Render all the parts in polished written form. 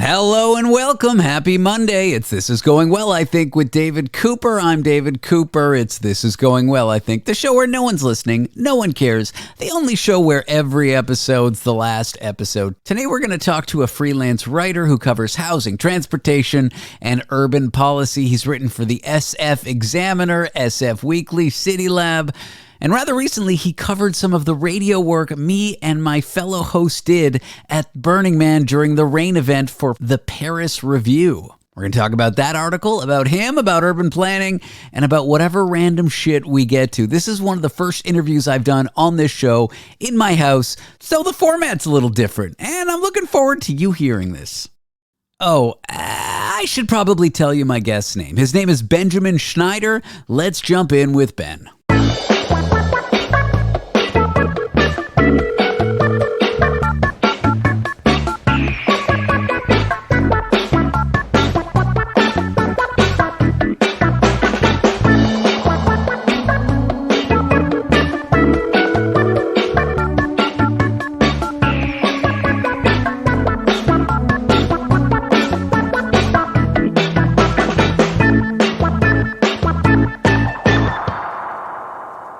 Hello and welcome. Happy Monday. It's This Is Going Well, I Think, with David Cooper. I'm David Cooper. It's This Is Going Well, I Think, the show where no one's listening, no one cares, the only show where every episode's the last episode. Today we're going to talk to a freelance writer who covers housing, transportation, and urban policy. He's written for the SF Examiner, SF Weekly, CityLab, and rather recently, he covered some of the radio work me and my fellow host did at Burning Man during the rain event for the Paris Review. We're going to talk about that article, about him, about urban planning, and about whatever random shit we get to. This is one of the first interviews I've done on this show in my house, so the format's a little different, and I'm looking forward to you hearing this. Oh, I should probably tell you my guest's name. His name is Benjamin Schneider. Let's jump in with Ben.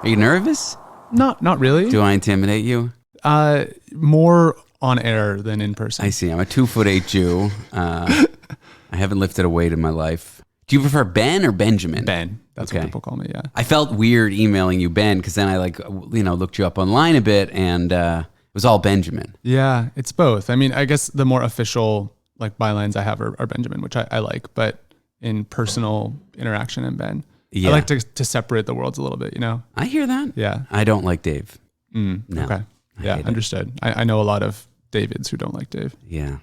Are you nervous? Not really. Do I intimidate you? More on air than in person. I see. I'm a 2'8" Jew. I haven't lifted a weight in my life. Do you prefer Ben or Benjamin? Ben. That's Okay. what people call me, yeah. I felt weird emailing you Ben because then I looked you up online a bit and it was all Benjamin. Yeah, it's both. I mean, I guess the more official bylines I have are Benjamin, which I like, but in personal interaction, I'm Ben. Yeah. I like to separate the worlds a little bit, you know? I hear that. Yeah. I don't like Dave. No. Okay. I Yeah, hate it. understood. I know a lot of Davids who don't like Dave. Yeah,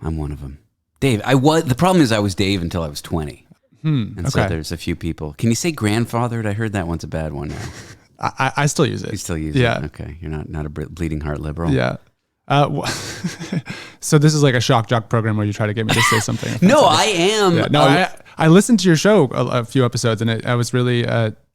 I'm one of them. Dave, the problem is I was Dave until I was 20. And so there's a few people. Can you say grandfathered? I heard that one's a bad one now. I still use it. You still use Yeah. it? Okay. You're not a bleeding heart liberal? Yeah. So this is like a shock jock program where you try to get me to say something. No, I am. Yeah, no, I listened to your show a few episodes, and I was really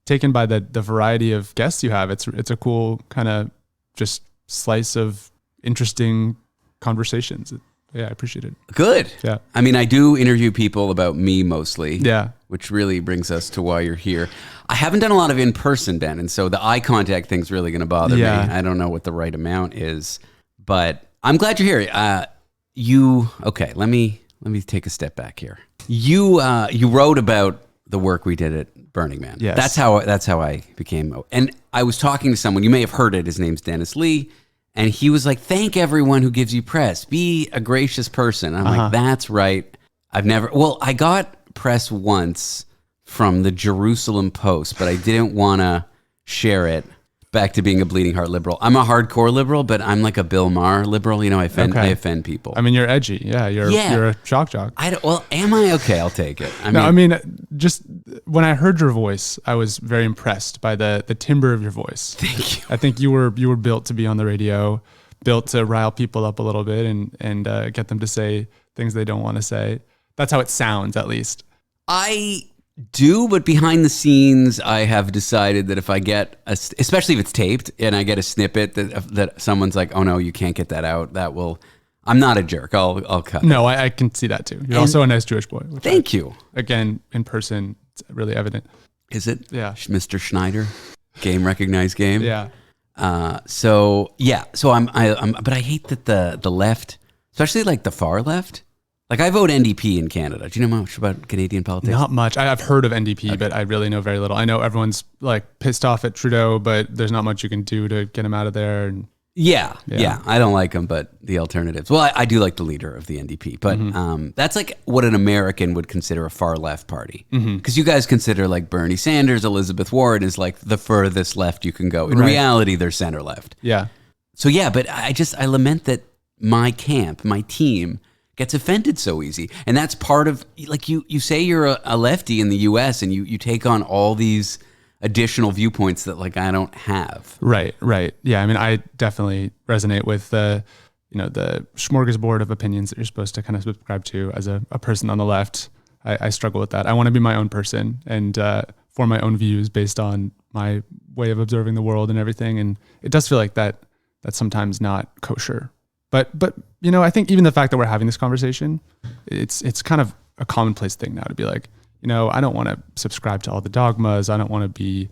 taken by the variety of guests you have. It's a cool kind of just slice of interesting conversations. Yeah, I appreciate it. Good. Yeah. I mean, I do interview people about me mostly. Yeah. Which really brings us to why you're here. I haven't done a lot of in-person, Ben, and so the eye contact thing's really going to bother me. I don't know what the right amount is, but I'm glad you're here. Okay, let me take a step back here. You wrote about the work we did at Burning Man. Yes. That's how I became. And I was talking to someone, you may have heard it, his name's Dennis Lee, and he was like, thank everyone who gives you press. Be a gracious person. I'm like, that's right. I got press once from the Jerusalem Post, but I didn't want to share it. Back to being a bleeding heart liberal. I'm a hardcore liberal, but I'm like a Bill Maher liberal. You know, I offend people. I mean, you're edgy. Yeah, you're a shock jock. Am I? Okay, I'll take it. I mean, just when I heard your voice, I was very impressed by the timbre of your voice. Thank you. I think you were built to be on the radio, built to rile people up a little bit and get them to say things they don't want to say. That's how it sounds, at least. I do, but behind the scenes, I have decided that if I get, especially if it's taped, and I get a snippet that someone's like, "Oh no, you can't get that out," I'm not a jerk. I'll cut. No, I can see that too. You're also a nice Jewish boy. Thank you. Again, in person, it's really evident. Is it? Yeah. Mr. Schneider, game recognized game. Yeah. So but I hate that the left, especially like the far left. Like, I vote NDP in Canada. Do you know much about Canadian politics? Not much. I've heard of NDP, but I really know very little. I know everyone's like pissed off at Trudeau, but there's not much you can do to get him out of there. And Yeah. I don't like him, but the alternatives. Well, I do like the leader of the NDP, but that's like what an American would consider a far left party. Because you guys consider like Bernie Sanders, Elizabeth Warren is like the furthest left you can go. In reality, they're center left. Yeah. So yeah, but I lament that my camp, my team, gets offended so easy. And that's part of, like, you say you're a lefty in the US and you take on all these additional viewpoints that like I don't have. Right. Yeah, I mean, I definitely resonate with the smorgasbord of opinions that you're supposed to kind of subscribe to as a person on the left. I struggle with that. I want to be my own person and form my own views based on my way of observing the world and everything. And it does feel like that's sometimes not kosher. But I think even the fact that we're having this conversation, it's kind of a commonplace thing now to be like, I don't want to subscribe to all the dogmas. I don't want to be,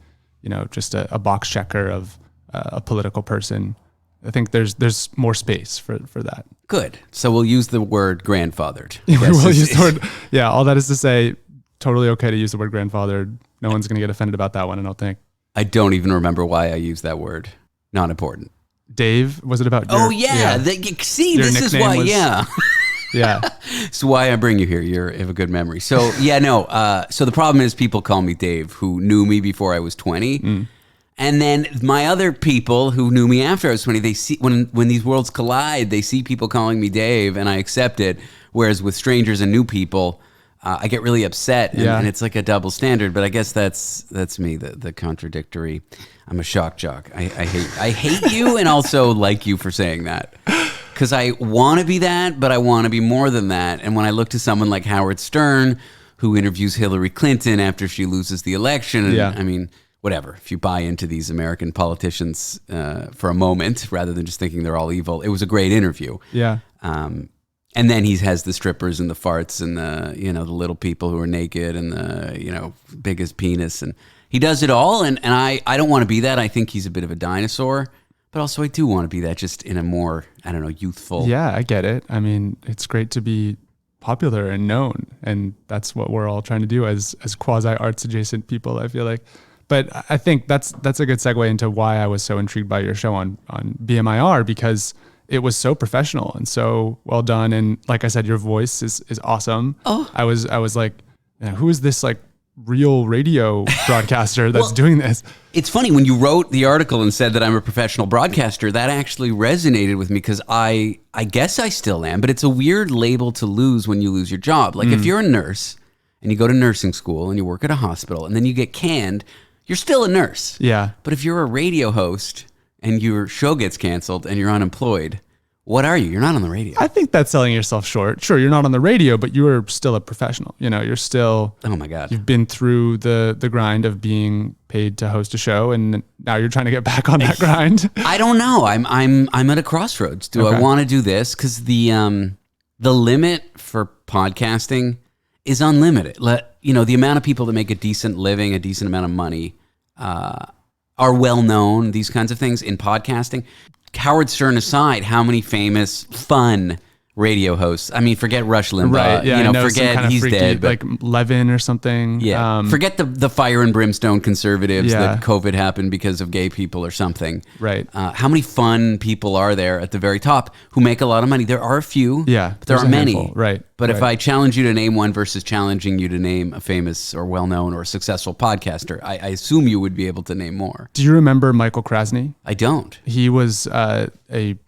just a box checker of a political person. I think there's more space for that. Good. So we'll use the word grandfathered. We'll use the word. Yeah. All that is to say, totally okay to use the word grandfathered. No one's going to get offended about that one, I don't think. I don't even remember why I used that word. Not important. Dave, was it about? This is why. Yeah. It's why I bring you here. You have a good memory. So so the problem is people call me Dave who knew me before I was 20. And then my other people who knew me after I was 20, they see when these worlds collide, they see people calling me Dave and I accept it. Whereas with strangers and new people, I get really upset and it's like a double standard. But I guess that's me, the contradictory. I'm a shock jock. I hate you and also like you for saying that. Because I want to be that, but I want to be more than that. And when I look to someone like Howard Stern, who interviews Hillary Clinton after she loses the election, I mean, whatever. If you buy into these American politicians for a moment, rather than just thinking they're all evil, it was a great interview. Yeah. And then he has the strippers and the farts and the little people who are naked and the biggest penis, and he does it all. And I don't want to be that. I think he's a bit of a dinosaur. But also I do want to be that, just in a more, youthful. Yeah, I get it. I mean, it's great to be popular and known. And that's what we're all trying to do as quasi-arts adjacent people, I feel like. But I think that's a good segue into why I was so intrigued by your show on BMIR, because it was so professional and so well done. And like I said, your voice is awesome. Oh. I was like, who is this like real radio broadcaster that's doing this? It's funny, when you wrote the article and said that I'm a professional broadcaster, that actually resonated with me, because I guess I still am, but it's a weird label to lose when you lose your job. Like if you're a nurse and you go to nursing school and you work at a hospital and then you get canned, you're still a nurse. Yeah. But if you're a radio host and your show gets canceled and you're unemployed, what are you? You're not on the radio. I think that's selling yourself short. Sure, you're not on the radio, but you are still a professional. You're still. Oh my God. You've been through the grind of being paid to host a show, and now you're trying to get back on that grind. I don't know. I'm at a crossroads. Do I want to do this? Because the limit for podcasting is unlimited. The amount of people that make a decent living, a decent amount of money, are well known. These kinds of things in podcasting. Howard Stern aside, how many famous, fun radio hosts? I mean, forget Rush Limbaugh. Right, yeah, forget he's freaky, dead. Like Levin or something. Yeah, forget the fire and brimstone conservatives that COVID happened because of gay people or something. Right. How many fun people are there at the very top who make a lot of money? There are a few. Yeah, but there are many. Handful. Right. But if I challenge you to name one versus challenging you to name a famous or well-known or successful podcaster, I assume you would be able to name more. Do you remember Michael Krasny? I don't. He was a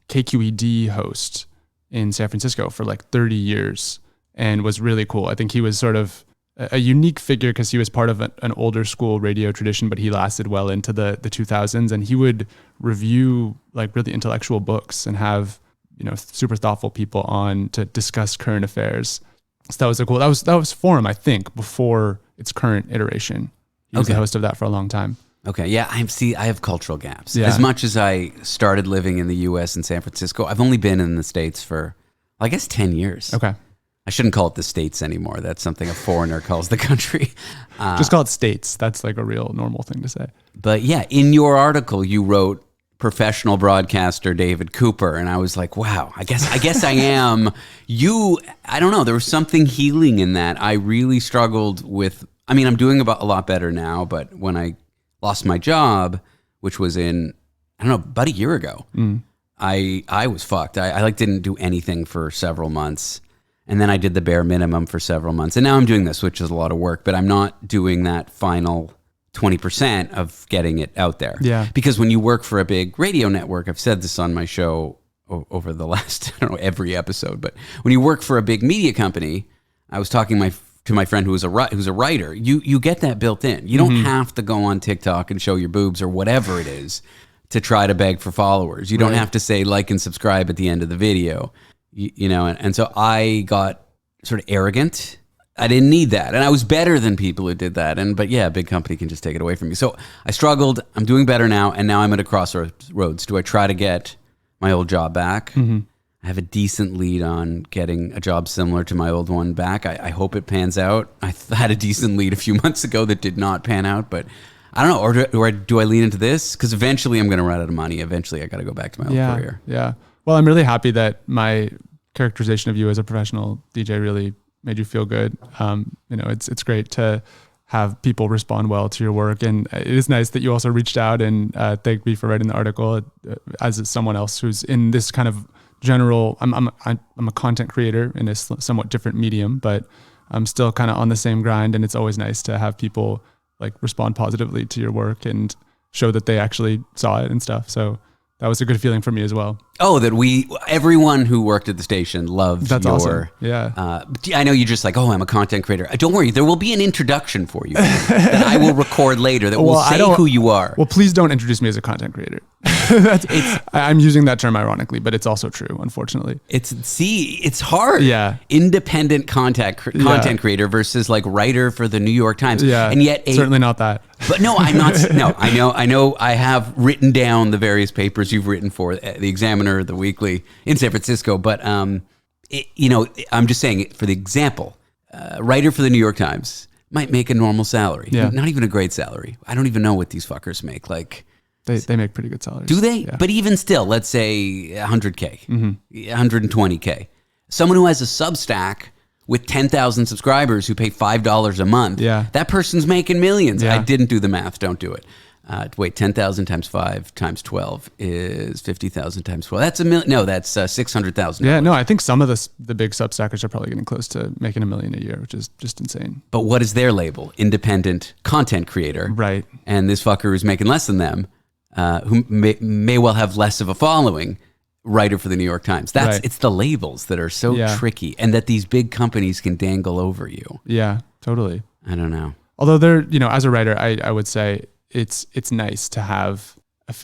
KQED host in San Francisco for like 30 years and was really cool. I think he was sort of a unique figure because he was part of an older school radio tradition, but he lasted well into the 2000s, and he would review like really intellectual books and have super thoughtful people on to discuss current affairs. So that was cool. That was Forum, I think, before its current iteration. He was the host of that for a long time. Okay, yeah, I have cultural gaps. Yeah. As much as I started living in the U.S. in San Francisco, I've only been in the States for, I guess, 10 years. Okay. I shouldn't call it the States anymore. That's something a foreigner calls the country. Just call it States. That's like a real normal thing to say. But yeah, in your article, you wrote professional broadcaster David Cooper, and I was like, wow, I guess I am. I don't know, there was something healing in that. I really struggled with, I'm doing a lot better now, but when I lost my job, which was about a year ago, I was fucked. I didn't do anything for several months. And then I did the bare minimum for several months. And now I'm doing this, which is a lot of work, but I'm not doing that final 20% of getting it out there. Yeah. Because when you work for a big radio network, I've said this on my show over the last, every episode, but when you work for a big media company, I was talking to my friend who's a writer, you get that built in. You don't have to go on TikTok and show your boobs or whatever it is to try to beg for followers. You don't have to say like and subscribe at the end of the video. And so I got sort of arrogant. I didn't need that. And I was better than people who did that. But a big company can just take it away from you. So I struggled. I'm doing better now. And now I'm at a crossroads. Do I try to get my old job back? I have a decent lead on getting a job similar to my old one back. I hope it pans out. I had a decent lead a few months ago that did not pan out, but I don't know. Or do I lean into this? Because eventually I'm going to run out of money. Eventually I got to go back to my old career. Yeah. Well, I'm really happy that my characterization of you as a professional DJ really made you feel good. It's great to have people respond well to your work. And it is nice that you also reached out and thanked me for writing the article as someone else who's in this kind of general, I'm a content creator in a somewhat different medium, but I'm still kind of on the same grind. And it's always nice to have people like respond positively to your work and show that they actually saw it and stuff. So that was a good feeling for me as well. Oh, that everyone who worked at the station loved That's your... awesome. Yeah. I know you're just like, I'm a content creator. Don't worry, there will be an introduction for you that I will record later that will say who you are. Well, please don't introduce me as a content creator. I'm using that term ironically, but it's also true, unfortunately. It's hard. Yeah. Independent content creator versus like writer for the New York Times. Yeah. And yet certainly not that. But no, I'm not. No, I know. I have written down the various papers you've written for the Examiner, the Weekly in San Francisco. But I'm just saying for the example, writer for the New York Times might make a normal salary. Yeah. Not even a great salary. I don't even know what these fuckers make. Like they make pretty good salaries. do they? Yeah. But even still, let's say 100K, 120K. Someone who has a Substack with 10,000 subscribers who pay $5 a month, that person's making millions. Yeah. I didn't do the math. Don't do it. Wait, 10,000 times 5 times 12 is 50,000 times 12. That's $1 million. No, that's 600,000. Yeah, no, I think some of the big Substackers are probably getting close to making $1 million a year, which is just insane. But what is their label? Independent content creator. Right. And this fucker who's making less than them, who may well have less of a following, writer for the New York Times. It's the labels that are so tricky, and that these big companies can dangle over you. Yeah, totally. I don't know. Although as a writer, I would say it's nice to have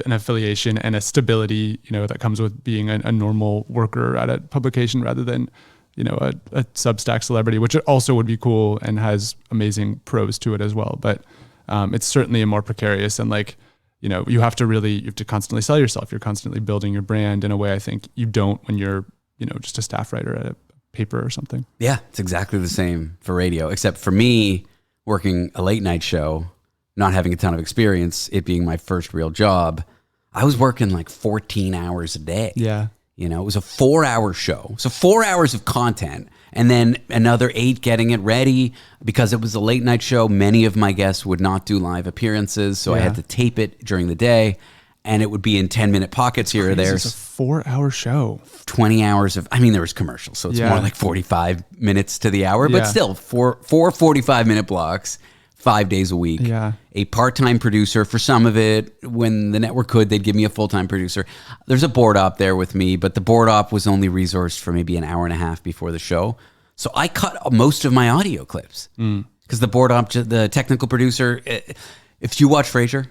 an affiliation and a stability, that comes with being a normal worker at a publication rather than, a Substack celebrity, which also would be cool and has amazing pros to it as well. But it's certainly a more precarious and you have to constantly sell yourself. You're constantly building your brand in a way I think you don't when you're, just a staff writer at a paper or something. Yeah, it's exactly the same for radio, except for me working a late night show, not having a ton of experience, it being my first real job. I was working like 14 hours a day. Yeah. It was a 4-hour show. So 4 hours of content and then another 8 getting it ready. Because it was a late night show, many of my guests would not do live appearances. So I had to tape it during the day and it would be in 10-minute pockets here or there. It's a 4-hour show. 20 hours of, there was commercials. So it's more like 45 minutes to the hour, but still four 45-minute blocks. 5 days a week. Yeah. A part-time producer for some of it. When the network could, they'd give me a full-time producer. There's a board op there with me, but the board op was only resourced for maybe an hour and a half before the show. So I cut most of my audio clips because the board op, the technical producer, if you watch Frasier.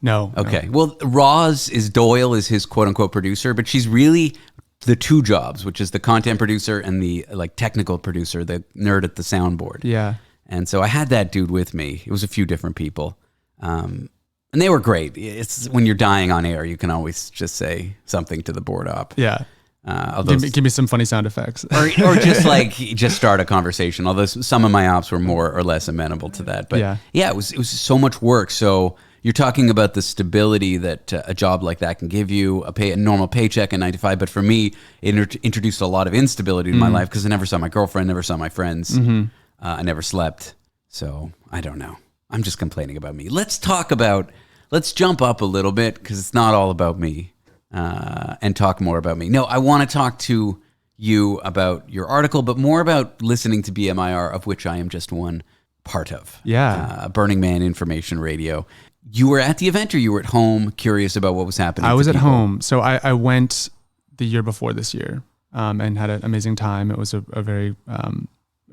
No. Okay. Well, Doyle is his quote-unquote producer, but she's really the two jobs, which is the content producer and the technical producer, the nerd at the soundboard. Yeah. And so I had that dude with me. It was a few different people. And they were great. It's when you're dying on air, you can always just say something to the board op. Yeah. Give me some funny sound effects. or just start a conversation. Although some of my ops were more or less amenable to that. But it was so much work. So you're talking about the stability that a job like that can give you, a normal paycheck at 9 to 5. But for me, it introduced a lot of instability to my life because I never saw my girlfriend, never saw my friends. Mm-hmm. I never slept, so I don't know. I'm just complaining about me. Let's jump up a little bit because it's not all about me and talk more about me. No, I want to talk to you about your article, but more about listening to BMIR, of which I am just one part of. Yeah. Burning Man Information Radio. You were at the event or you were at home curious about what was happening? I was at home. So I went the year before this year and had an amazing time. It was a very...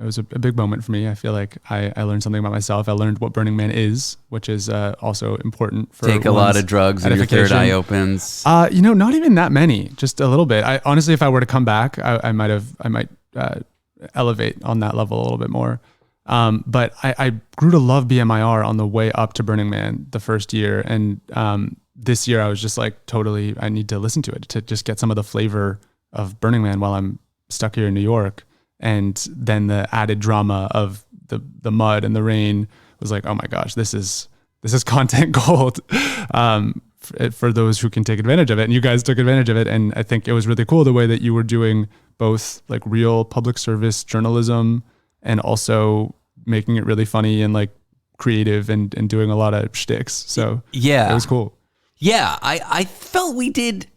it was a big moment for me. I feel like I learned something about myself. I learned what Burning Man is, which is also important for take a lot of drugs and your third eye opens. Not even that many, just a little bit. I honestly, if I were to come back, I might elevate on that level a little bit more. But I grew to love BMIR on the way up to Burning Man the first year. And this year I was just like, totally, I need to listen to it to just get some of the flavor of Burning Man while I'm stuck here in New York. And then the added drama of the mud and the rain was like, oh my gosh, this is content gold for those who can take advantage of it. And you guys took advantage of it. And I think it was really cool the way that you were doing both like real public service journalism and also making it really funny and like creative and doing a lot of shticks. So yeah, it was cool. Yeah, I felt we did,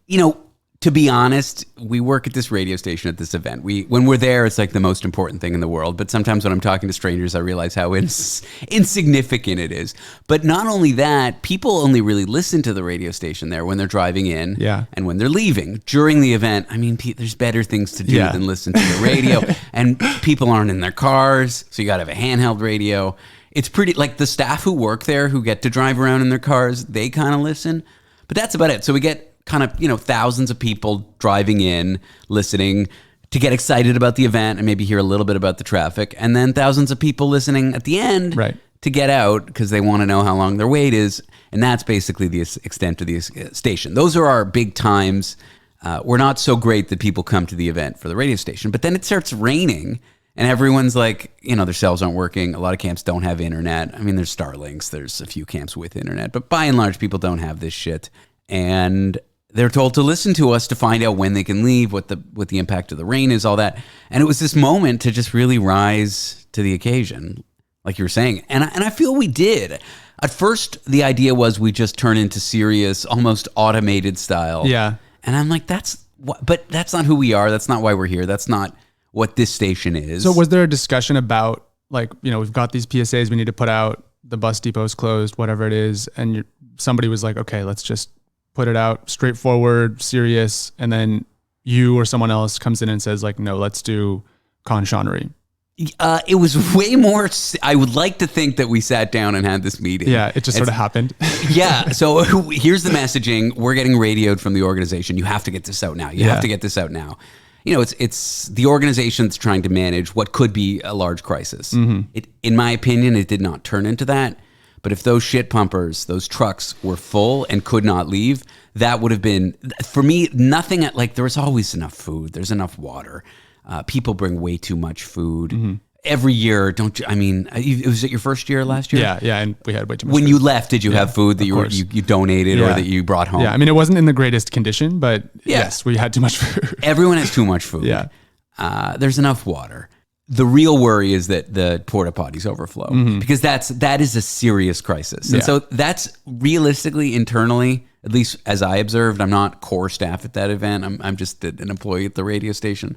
to be honest, we work at this radio station at this event. When we're there, it's like the most important thing in the world. But sometimes when I'm talking to strangers, I realize how insignificant it is. But not only that, people only really listen to the radio station there when they're driving in and when they're leaving. During the event, I mean, there's better things to do than listen to the radio. And people aren't in their cars, so you got to have a handheld radio. It's pretty, like the staff who work there who get to drive around in their cars, they kind of listen. But that's about it. So we get kind of, thousands of people driving in, listening to get excited about the event and maybe hear a little bit about the traffic. And then thousands of people listening at the end to get out because they want to know how long their wait is. And that's basically the extent of the station. Those are our big times. We're not so great that people come to the event for the radio station. But then it starts raining and everyone's like, their cells aren't working. A lot of camps don't have internet. I mean, there's Starlinks. There's a few camps with internet. But by and large, people don't have this shit. And they're told to listen to us to find out when they can leave, what the impact of the rain is, all that. And it was this moment to just really rise to the occasion, like you were saying. And I feel we did. At first, the idea was we just turn into serious, almost automated style. Yeah. And I'm like, but that's not who we are. That's not why we're here. That's not what this station is. So was there a discussion about like, we've got these PSAs we need to put out, the bus depot's closed, whatever it is. And somebody was like, okay, let's just put it out straightforward, serious, and then you or someone else comes in and says like, no, let's do conchonnery. It was way more. I would like to think that we sat down and had this meeting. Yeah, it just sort of happened. Yeah. So here's the messaging. We're getting radioed from the organization. You have to get this out now. You have to get this out now. It's the organization that's trying to manage what could be a large crisis. Mm-hmm. In my opinion, it did not turn into that. But if those shit pumpers, those trucks were full and could not leave, that would have been, for me, nothing like there was always enough food. There's enough water. People bring way too much food. Mm-hmm. Every year, was it your first year last year? Yeah, and we had way too much When food. You left, did you have food that you donated or that you brought home? Yeah, I mean, it wasn't in the greatest condition, but yes, we had too much food. Everyone has too much food. Yeah. There's enough water. The real worry is that the porta potties overflow because that is a serious crisis. And so that's realistically internally, at least as I observed, I'm not core staff at that event. I'm just an employee at the radio station.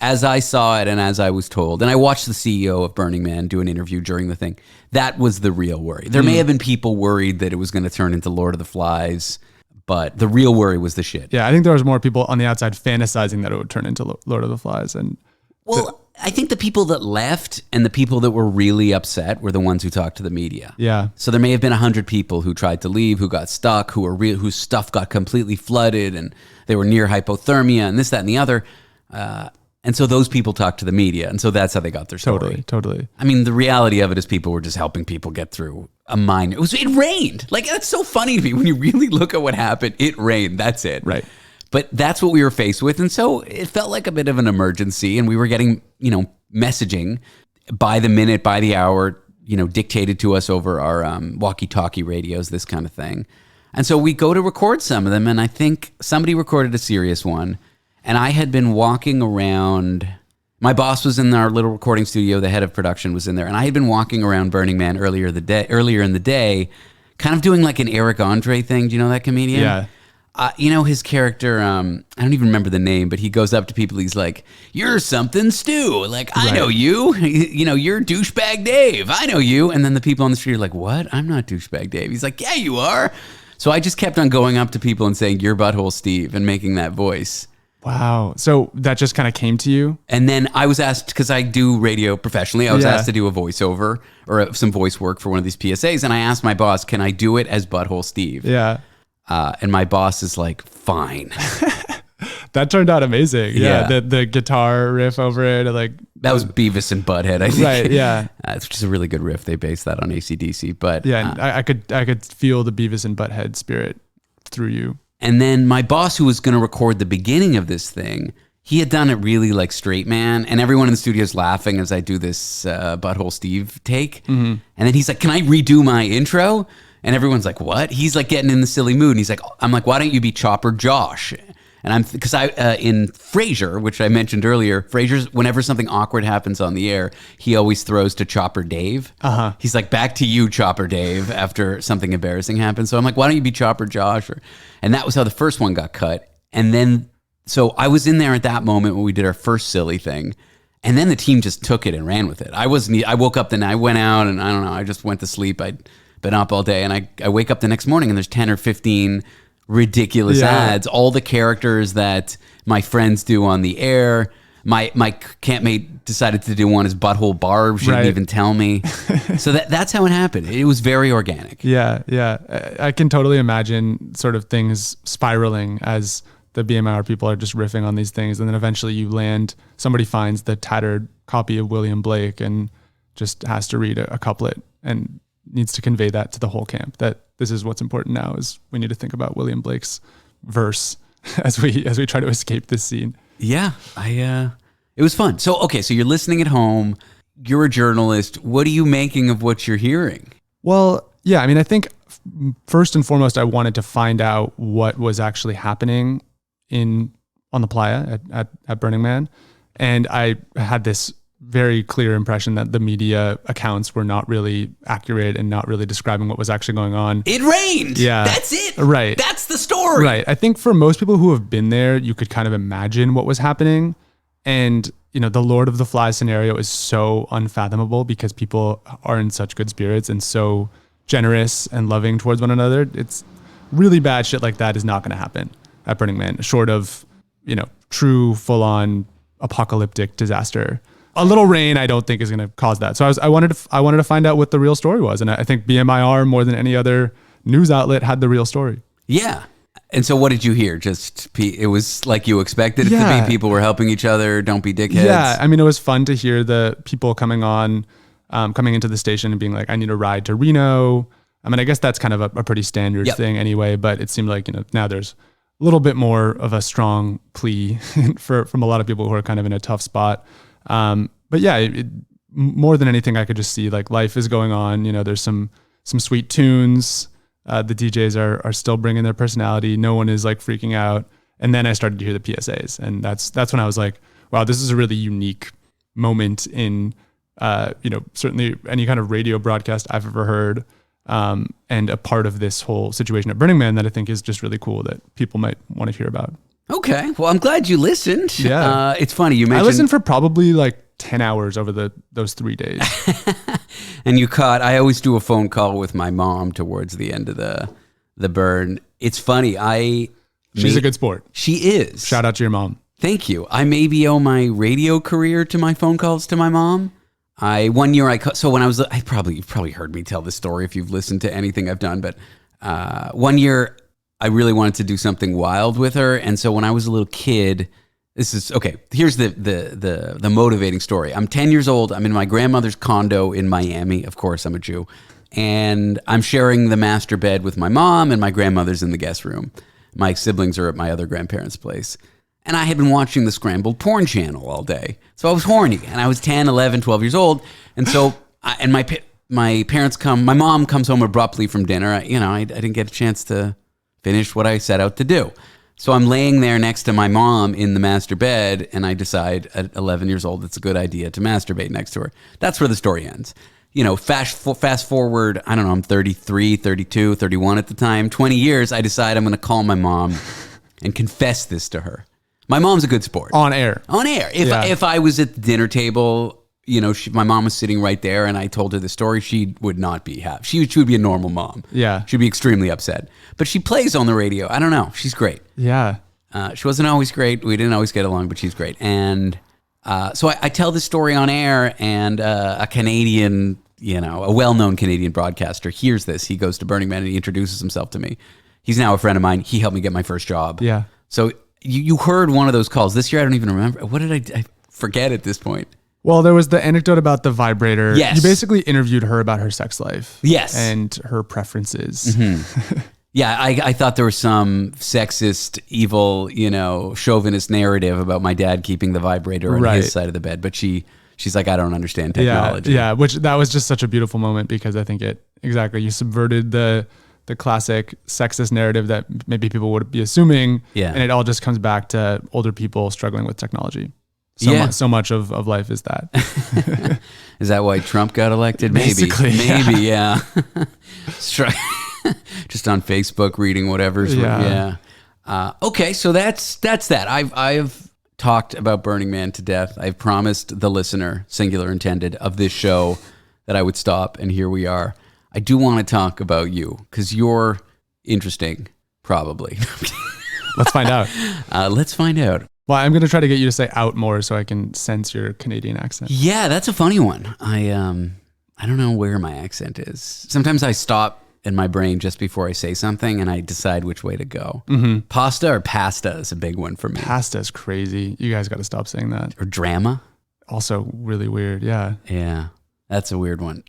As I saw it and as I was told, and I watched the CEO of Burning Man do an interview during the thing, that was the real worry. There may have been people worried that it was going to turn into Lord of the Flies, but the real worry was the shit. Yeah, I think there was more people on the outside fantasizing that it would turn into Lord of the Flies. I think the people that left and the people that were really upset were the ones who talked to the media. Yeah. So there may have been 100 people who tried to leave, who got stuck, whose stuff got completely flooded, and they were near hypothermia, and this, that, and the other. And so those people talked to the media, and so that's how they got their story. Totally. I mean, the reality of it is people were just helping people get through a minor. It rained. Like, that's so funny to me when you really look at what happened. It rained. That's it. Right. But that's what we were faced with. And so it felt like a bit of an emergency. And we were getting, messaging by the minute, by the hour, dictated to us over our walkie-talkie radios, this kind of thing. And so we go to record some of them. And I think somebody recorded a serious one. And I had been walking around. My boss was in our little recording studio. The head of production was in there. And I had been walking around Burning Man earlier in the day, kind of doing like an Eric Andre thing. Do you know that comedian? Yeah. His character, I don't even remember the name, but he goes up to people. He's like, "You're something, Stu. Like, I know you. You're douchebag Dave. I know you." And then the people on the street are like, "What? I'm not douchebag Dave." He's like, "Yeah, you are." So I just kept on going up to people and saying, "You're butthole Steve," and making that voice. Wow. So that just kind of came to you? And then I was asked, because I do radio professionally, I was asked to do a voiceover or some voice work for one of these PSAs. And I asked my boss, "Can I do it as butthole Steve?" Yeah. And my boss is like, "Fine." That turned out amazing. Yeah. The guitar riff over it. That was Beavis and Butthead, I think. Right. Yeah. It's just a really good riff. They based that on AC/DC. But yeah, and I could feel the Beavis and Butthead spirit through you. And then my boss, who was going to record the beginning of this thing, he had done it really like straight man, and everyone in the studio is laughing as I do this Butthole Steve take. And then he's like, "Can I redo my intro?" And everyone's like, "What?" He's like getting in the silly mood, and he's like, "I'm like, why don't you be Chopper Josh?" And I'm because I in Frasier, which I mentioned earlier, Frasier's whenever something awkward happens on the air, he always throws to Chopper Dave. He's like, "Back to you, Chopper Dave," after something embarrassing happens. So I'm like, "Why don't you be Chopper Josh?" And that was how the first one got cut. And then so I was in there at that moment when we did our first silly thing. And then the team just took it and ran with it. I woke up the night, I went out and I don't know, I just went to sleep. I'd been up all day and I wake up the next morning and there's 10 or 15 ridiculous ads. All the characters that my friends do on the air. My campmate decided to do one as Butthole Barb. She didn't even tell me. So that's how it happened. It was very organic. Yeah. I can totally imagine sort of things spiraling as the BMR people are just riffing on these things. And then eventually somebody finds the tattered copy of William Blake and just has to read a couplet and needs to convey that to the whole camp, that this is what's important now, is we need to think about William Blake's verse as we try to escape this scene. Yeah, it was fun. So you're listening at home, you're a journalist. What are you making of what you're hearing? Well, yeah, I mean, I think first and foremost, I wanted to find out what was actually happening on the playa at Burning Man. And I had this very clear impression that the media accounts were not really accurate and not really describing what was actually going on. It rained. Yeah. That's it. Right. That's the story. Right. I think for most people who have been there, you could kind of imagine what was happening. And, the Lord of the Flies scenario is so unfathomable because people are in such good spirits and so generous and loving towards one another. It's really bad shit like that is not going to happen at Burning Man, short of, true full-on apocalyptic disaster. A little rain, I don't think is going to cause that. So I wanted to find out what the real story was. And I think BMIR, more than any other news outlet, had the real story. Yeah. And so what did you hear? It was like you expected it to be. People were helping each other. Don't be dickheads. Yeah. I mean, it was fun to hear the people coming into the station and being like, I need a ride to Reno. I mean, I guess that's kind of a pretty standard thing anyway, but it seemed like, now there's a little bit more of a strong plea from a lot of people who are kind of in a tough spot. But yeah, more than anything, I could just see like life is going on. There's some sweet tunes. The DJs are still bringing their personality. No one is like freaking out. And then I started to hear the PSAs, and that's when I was like, wow, this is a really unique moment in, certainly any kind of radio broadcast I've ever heard. And a part of this whole situation at Burning Man that I think is just really cool that people might want to hear about. Okay. Well, I'm glad you listened. Yeah. It's funny. You mentioned... I listened for probably like 10 hours over those 3 days. And I always do a phone call with my mom towards the end of the burn. It's funny. She's a good sport. She is. Shout out to your mom. Thank you. I maybe owe my radio career to my phone calls to my mom. One year you've probably heard me tell this story if you've listened to anything I've done, but one year I really wanted to do something wild with her. And so when I was a little kid, here's the motivating story. I'm 10 years old. I'm in my grandmother's condo in Miami. Of course, I'm a Jew. And I'm sharing the master bed with my mom, and my grandmother's in the guest room. My siblings are at my other grandparents' place. And I had been watching the scrambled porn channel all day. So I was horny, and I was 10, 11, 12 years old. And so, my parents my mom comes home abruptly from dinner. I didn't get a chance to finish what I set out to do. So I'm laying there next to my mom in the master bed, and I decide at 11 years old, it's a good idea to masturbate next to her. That's where the story ends. Fast forward, I don't know, I'm 33, 32, 31 at the time. 20 years, I decide I'm going to call my mom and confess this to her. My mom's a good sport. On air. If I was at the dinner table, my mom was sitting right there and I told her the story, she would not be happy. She would be a normal mom. Yeah. She'd be extremely upset. But she plays on the radio. I don't know. She's great. Yeah. She wasn't always great. We didn't always get along, but she's great. And so I tell this story on air, and a Canadian, a well-known Canadian broadcaster hears this. He goes to Burning Man and he introduces himself to me. He's now a friend of mine. He helped me get my first job. Yeah. So you heard one of those calls. This year, I don't even remember. What did I forget at this point? Well, there was the anecdote about the vibrator. Yes. You basically interviewed her about her sex life. Yes. And her preferences. Mm-hmm. Yeah, I thought there was some sexist, evil, chauvinist narrative about my dad keeping the vibrator on his side of the bed, but she's like, I don't understand technology. Yeah, which that was just such a beautiful moment because I think you subverted the classic sexist narrative that maybe people would be assuming, and it all just comes back to older people struggling with techtechnology. So much of life is that. Is that why Trump got elected? Maybe, yeah. Just on Facebook reading whatever's. Okay, so that's that. I've talked about Burning Man to death. I've promised the listener, singular intended, of this show that I would stop, and here we are. I do want to talk about you because you're interesting, probably. Let's find out. Let's find out. Well, I'm going to try to get you to say out more so I can sense your Canadian accent. Yeah, that's a funny one. I don't know where my accent is. Sometimes I stop in my brain just before I say something and I decide which way to go. Mm-hmm. Pasta or pasta is a big one for me. Pasta is crazy. You guys got to stop saying that. Or drama. Also really weird. Yeah. Yeah. That's a weird one.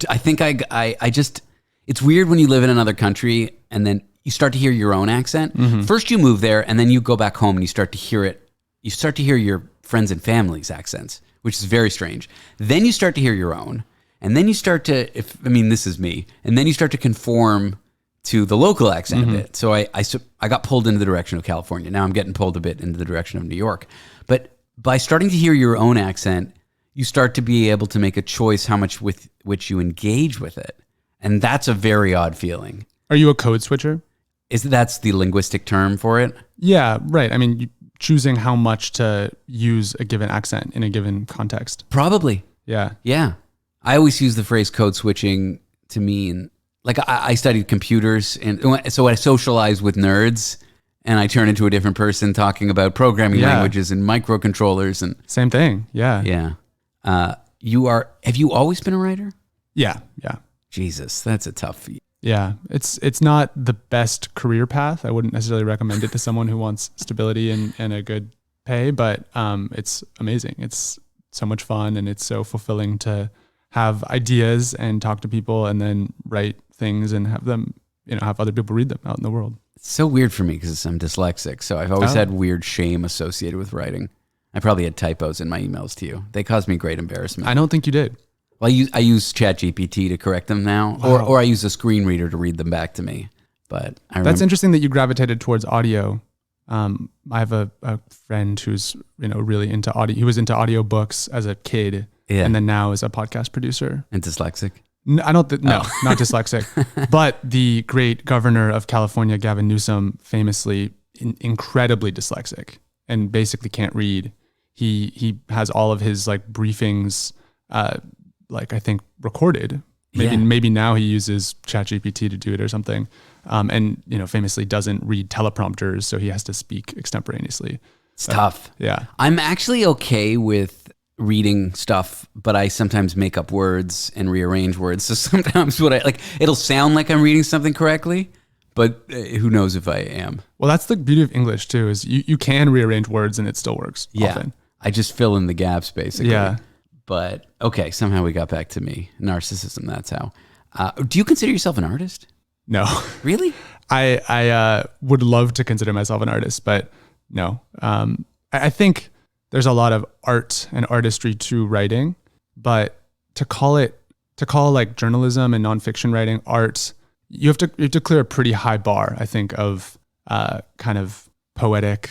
I think I just, it's weird when you live in another country and then you start to hear your own accent. Mm-hmm. First you move there and then you go back home and you start to hear it. You start to hear your friends and family's accents, which is very strange. Then you start to hear your own. And then you start to, this is me. And then you start to conform to the local accent a bit. So I got pulled into the direction of California. Now I'm getting pulled a bit into the direction of New York. But by starting to hear your own accent, you start to be able to make a choice how much with which you engage with it. And that's a very odd feeling. Are you a code switcher? That's the linguistic term for it? Yeah, right. I mean, choosing how much to use a given accent in a given context. Probably. Yeah. Yeah. I always use the phrase code switching to mean, like I studied computers, and so I socialize with nerds, and I turn into a different person talking about programming languages and microcontrollers. And same thing. Yeah. Yeah. Have you always been a writer? Yeah. Yeah. Jesus, that's a tough. Yeah. It's not the best career path. I wouldn't necessarily recommend it to someone who wants stability and a good pay, but it's amazing. It's so much fun, and it's so fulfilling to have ideas and talk to people and then write things and have them, have other people read them out in the world. It's so weird for me because I'm dyslexic. So I've always had weird shame associated with writing. I probably had typos in my emails to you. They caused me great embarrassment. I don't think you did. Well, I use ChatGPT to correct them now, or I use a screen reader to read them back to me. But that's interesting that you gravitated towards audio. I have a friend who's really into audio. He was into audiobooks as a kid. Yeah. And then now is a podcast producer. And dyslexic? No, not dyslexic. But the great governor of California, Gavin Newsom, famously incredibly dyslexic and basically can't read. He has all of his briefings, I think recorded. Maybe now he uses ChatGPT to do it or something. And famously doesn't read teleprompters, so he has to speak extemporaneously. It's tough. Yeah. I'm actually okay with reading stuff, but I sometimes make up words and rearrange words. So sometimes it'll sound like I'm reading something correctly, but who knows if I am. Well, that's the beauty of English too, is you can rearrange words and it still works often. I just fill in the gaps basically. Yeah. But okay, somehow we got back to me. Narcissism, that's how. Do you consider yourself an artist? No. Really? I would love to consider myself an artist, but no. I think there's a lot of art and artistry to writing, but to call journalism and nonfiction writing art, you have to clear a pretty high bar, I think, of kind of poetic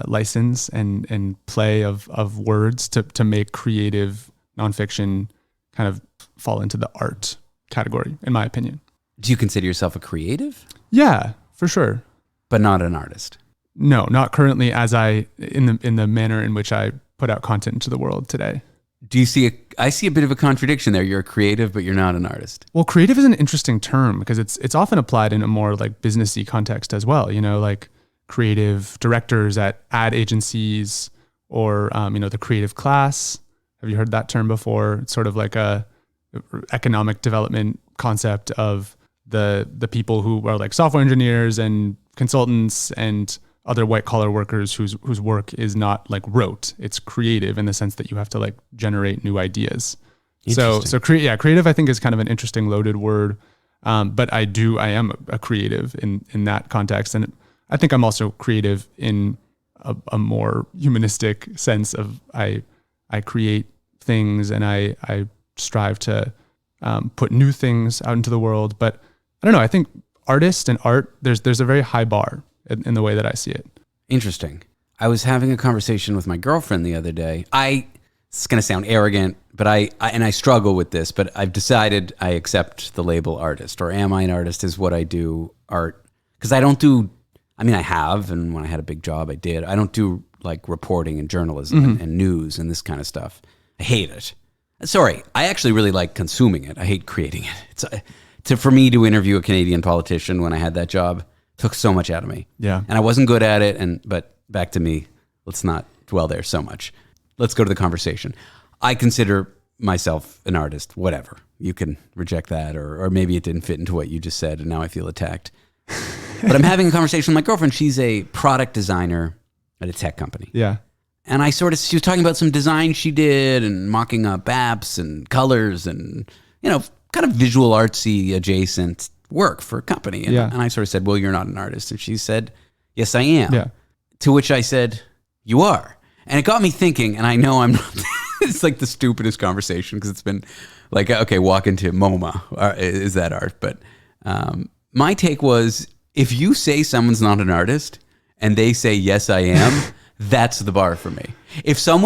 license and play of words to make creative nonfiction kind of fall into the art category, in my opinion. Do you consider yourself a creative? Yeah, for sure. But not an artist? No, not currently in the manner in which I put out content into the world today. Do you see I see a bit of a contradiction there. You're a creative, but you're not an artist. Well, creative is an interesting term because it's often applied in a more businessy context as well. Creative directors at ad agencies or, the creative class. Have you heard that term before? It's sort of like a economic development concept of the people who are software engineers and consultants and other white collar workers whose work is not rote. It's creative in the sense that you have to generate new ideas. So creative I think is kind of an interesting loaded word. But I am a creative in that context. And I think I'm also creative in a more humanistic sense of I create things and I strive to put new things out into the world. But I don't know, I think artist and art, there's a very high bar in the way that I see it. Interesting. I was having a conversation with my girlfriend the other day. It's going to sound arrogant, but I struggle with this, but I've decided I accept the label artist, or am I an artist is what I do art. Because I don't do, I mean, I have, and when I had a big job, I did. I don't do like reporting and journalism and news and this kind of stuff. I hate it. Sorry, I actually really like consuming it. I hate creating it. For me to interview a Canadian politician when I had that job took so much out of me. Yeah. And I wasn't good at it. But back to me, let's not dwell there so much. Let's go to the conversation. I consider myself an artist, whatever. You can reject that, or maybe it didn't fit into what you just said, and now I feel attacked. But I'm having a conversation with my girlfriend. She's a product designer at a tech company. Yeah. And she was talking about some design she did and mocking up apps and colors and, kind of visual artsy adjacent work for a company. And I sort of said, well, you're not an artist. And she said, yes, I am. Yeah. To which I said, you are. And it got me thinking, and I know I'm not, it's like the stupidest conversation because it's been like, okay, walk into MoMA. Is that art? But my take was, if you say someone's not an artist and they say, yes, I am, that's the bar for me. So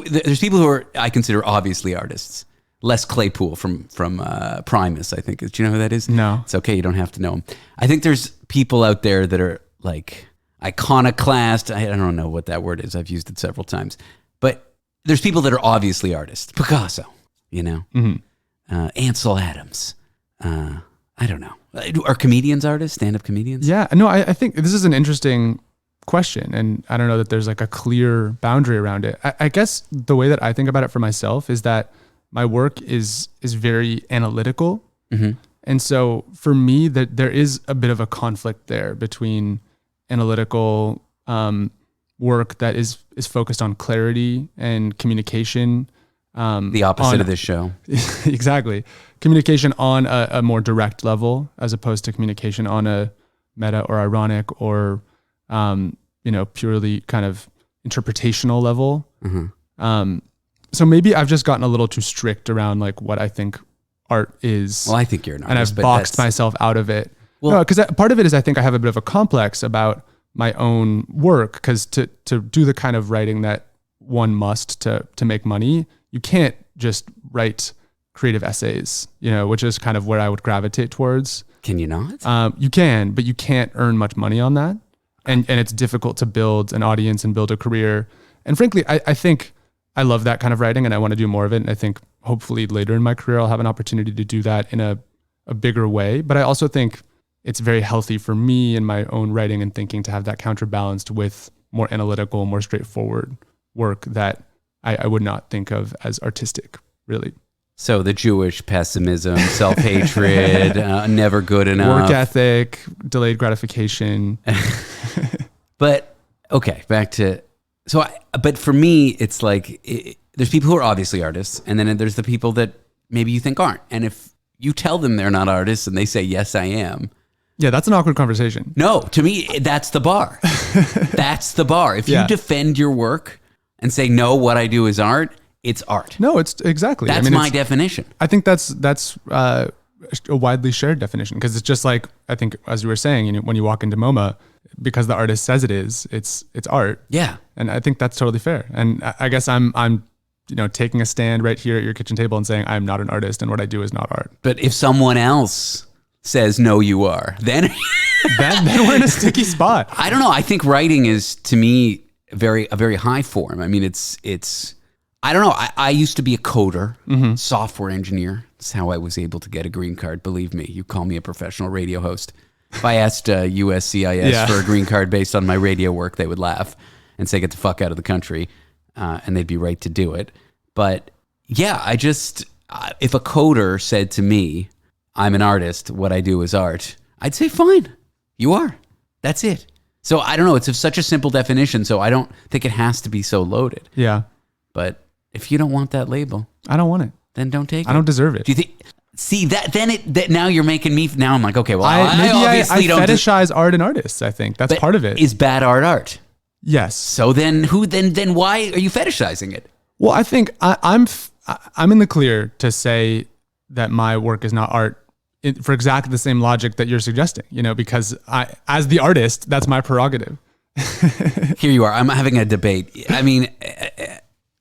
there's people who I consider obviously artists. Les Claypool from Primus, I think. Do you know who that is? No. It's okay, you don't have to know him. I think there's people out there that are like iconoclast. I don't know what that word is. I've used it several times. But there's people that are obviously artists. Picasso, Ansel Adams. I don't know. Are comedians artists? Stand-up comedians? Yeah. No, I think this is an interesting question. And I don't know that there's like a clear boundary around it. I guess the way that I think about it for myself is that my work is very analytical. Mm-hmm. And so for me, that there is a bit of a conflict there between analytical work that is focused on clarity and communication. The opposite of this show. Exactly. Communication on a more direct level, as opposed to communication on a meta or ironic or, purely kind of interpretational level. Mm-hmm. So maybe I've just gotten a little too strict around like what I think art is. Well, I think you're an artist. And I've boxed myself out of it. Well, because part of it is I think I have a bit of a complex about my own work, because to do the kind of writing that one must to make money, you can't just write creative essays, which is kind of where I would gravitate towards. Can you not? You can, but you can't earn much money on that. And it's difficult to build an audience and build a career. And frankly, I think I love that kind of writing and I want to do more of it. And I think hopefully later in my career, I'll have an opportunity to do that in a bigger way. But I also think it's very healthy for me in my own writing and thinking to have that counterbalanced with more analytical, more straightforward work that I would not think of as artistic, really. So the Jewish pessimism, self-hatred, never good enough. Work ethic, delayed gratification. But, okay, back to... but for me, it's like, there's people who are obviously artists, and then there's the people that maybe you think aren't. And if you tell them they're not artists and they say, yes, I am. Yeah, that's an awkward conversation. No, to me, that's the bar. That's the bar. If you defend your work and say, no, what I do is art, it's art. No, it's exactly. That's my definition. I think that's a widely shared definition, because it's just like, I think, as you were saying, when you walk into MoMA, because the artist says it is, it's art. Yeah. And I think that's totally fair. And I guess I'm taking a stand right here at your kitchen table and saying I'm not an artist and what I do is not art. But if someone else says, no, you are, then we're in a sticky spot. I don't know. I think writing is, to me, a very high form. I mean, it's I don't know. I used to be a coder, software engineer. That's how I was able to get a green card. Believe me, you call me a professional radio host. If I asked USCIS for a green card based on my radio work, they would laugh and say, get the fuck out of the country. And they'd be right to do it. But yeah, if a coder said to me, I'm an artist, what I do is art, I'd say, fine, you are. That's it. So I don't know. It's such a simple definition. So I don't think it has to be so loaded. Yeah. But if you don't want that label, I don't want it. Then don't take it. I don't deserve it. Do you think See that now you're making me. Now I'm like, okay, well, I I don't fetishize art and artists. I think that's part of it. Is bad art? Yes. So then why are you fetishizing it? Well, I think I'm in the clear to say that my work is not art for exactly the same logic that you're suggesting. Because as the artist, that's my prerogative. Here you are. I'm having a debate. I mean,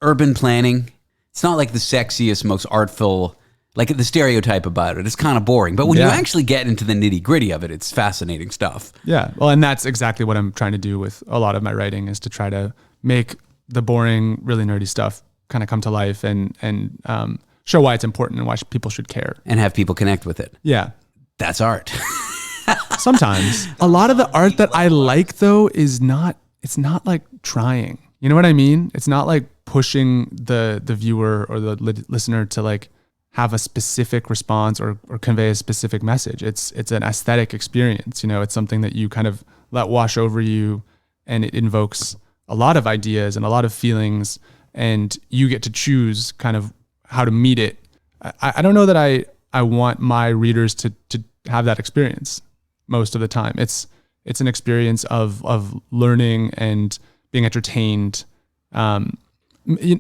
urban planning. It's not like the sexiest, most artful. Like the stereotype about it, it's kind of boring. But when you actually get into the nitty gritty of it, it's fascinating stuff. Yeah. Well, and that's exactly what I'm trying to do with a lot of my writing, is to try to make the boring, really nerdy stuff kind of come to life and show why it's important and why people should care. And have people connect with it. Yeah. That's art. Sometimes. A lot of the art that I like, though, it's not like trying. You know what I mean? It's not like pushing the viewer or the listener to like have a specific response or convey a specific message. It's an aesthetic experience. It's something that you kind of let wash over you, and it invokes a lot of ideas and a lot of feelings, and you get to choose kind of how to meet it. I don't know that I want my readers to have that experience most of the time. It's an experience of learning and being entertained. And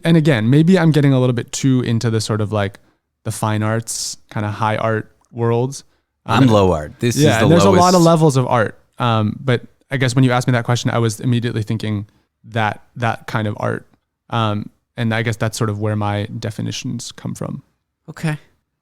again, maybe I'm getting a little bit too into the sort of like the fine arts, kind of high art world. I'm low art. This is the and there's lowest. A lot of levels of art. But I guess when you asked me that question, I was immediately thinking that kind of art. And I guess that's sort of where my definitions come from. Okay.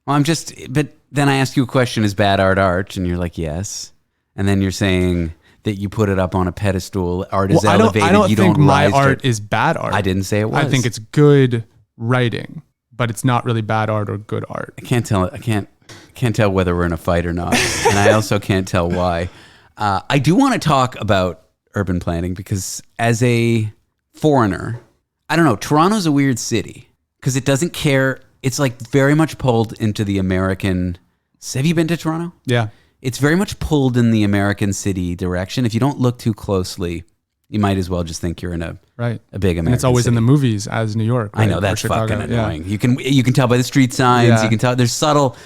Well, but then I ask you a question, is bad art? And you're like, yes. And then you're saying that you put it up on a pedestal. Art is elevated. I don't think my rise art is bad art. I didn't say it was. I think it's good writing, but it's not really bad art or good art. I can't tell whether we're in a fight or not. And I also can't tell why. I do want to talk about urban planning because as a foreigner, I don't know, Toronto's a weird city because it doesn't care. It's like very much pulled into the American. Have you been to Toronto? Yeah. It's very much pulled in the American city direction. If you don't look too closely, you might as well just think you're in a big American And it's always city. in the movies as New York. Right? I know, that's fucking annoying. Yeah. You can tell by the street signs. Yeah. You can tell there's subtle,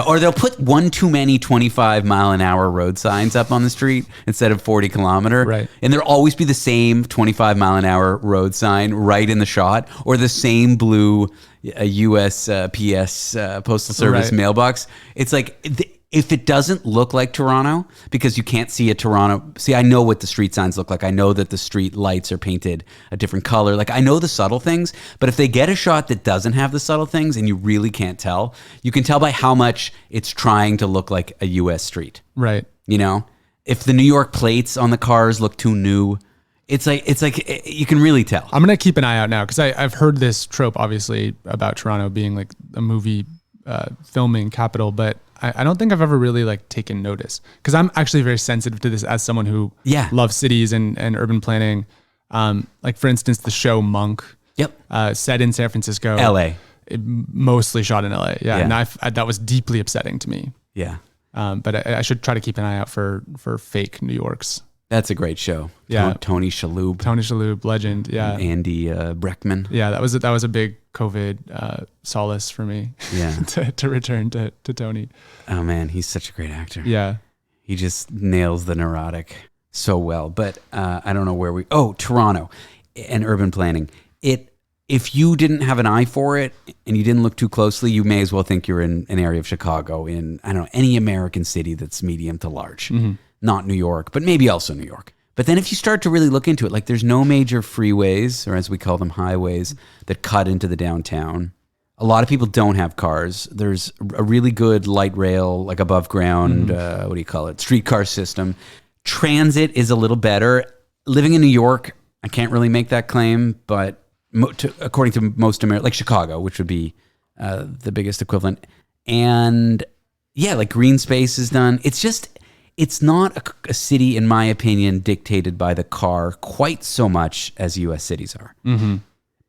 or they'll put one too many 25-mile-an-hour road signs up on the street instead of 40 kilometer. Right. And there'll always be the same 25-mile-an-hour road sign right in the shot, or the same blue USPS Postal Service mailbox. It's like if it doesn't look like Toronto, because you can't see a Toronto. See, I know what the street signs look like. I know that the street lights are painted a different color. Like I know the subtle things, but if they get a shot that doesn't have the subtle things and you really can't tell, you can tell by how much it's trying to look like a US street. Right. If the New York plates on the cars look too new, it's like you can really tell. I'm going to keep an eye out now because I've heard this trope, obviously, about Toronto being like a movie filming capital, but I don't think I've ever really like taken notice because I'm actually very sensitive to this as someone who loves cities and urban planning. Like for instance, the show Monk, set in San Francisco, LA, mostly shot in LA. Yeah. And that was deeply upsetting to me. Yeah. But I should try to keep an eye out for fake New Yorks. That's a great show. Yeah. Tony Shalhoub, legend. Yeah. Andy Breckman. Yeah, that was a big COVID solace for me. Yeah. to return to Tony. Oh man, he's such a great actor. Yeah. He just nails the neurotic so well. But I don't know where Toronto and urban planning. If you didn't have an eye for it and you didn't look too closely, you may as well think you're in an area of Chicago, in, I don't know, any American city that's medium to large. Mm-hmm. Not New York, but maybe also New York. But then if you start to really look into it, like there's no major freeways, or as we call them, highways, that cut into the downtown. A lot of people don't have cars. There's a really good light rail, like above ground, streetcar system. Transit is a little better. Living in New York, I can't really make that claim, but according to most Americans, like Chicago, which would be the biggest equivalent. And yeah, like green space is done. It's not a city, in my opinion, dictated by the car quite so much as U.S. cities are. Mm-hmm.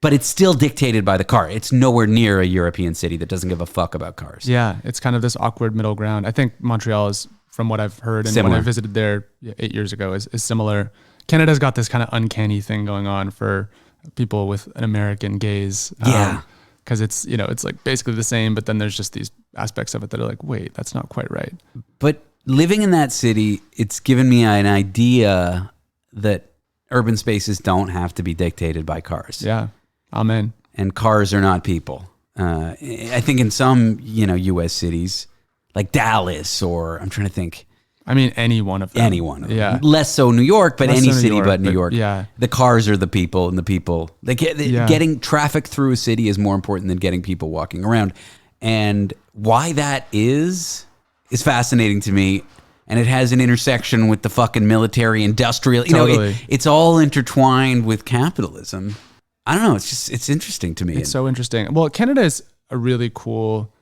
But it's still dictated by the car. It's nowhere near a European city that doesn't give a fuck about cars. Yeah, it's kind of this awkward middle ground. I think Montreal is, from what I've heard, and similar. when I visited there 8 years ago, is similar. Canada's got this kind of uncanny thing going on for people with an American gaze. Yeah. because it's, it's like basically the same, but then there's just these aspects of it that are like, wait, that's not quite right. But living in that city, it's given me an idea that urban spaces don't have to be dictated by cars. Yeah. Amen. And cars are not people. I think in some, U.S. cities, like Dallas, or I'm trying to think. I mean, any one of them. Any one of them. Yeah. Less so New York, but Less any so New city York, but New but York. yeah. The cars are the people, and the people. Getting traffic through a city is more important than getting people walking around. And why that is fascinating to me. And it has an intersection with the fucking military, industrial. Totally. It's all intertwined with capitalism. I don't know. It's interesting to me. It's so interesting. Well, Canada is a really cool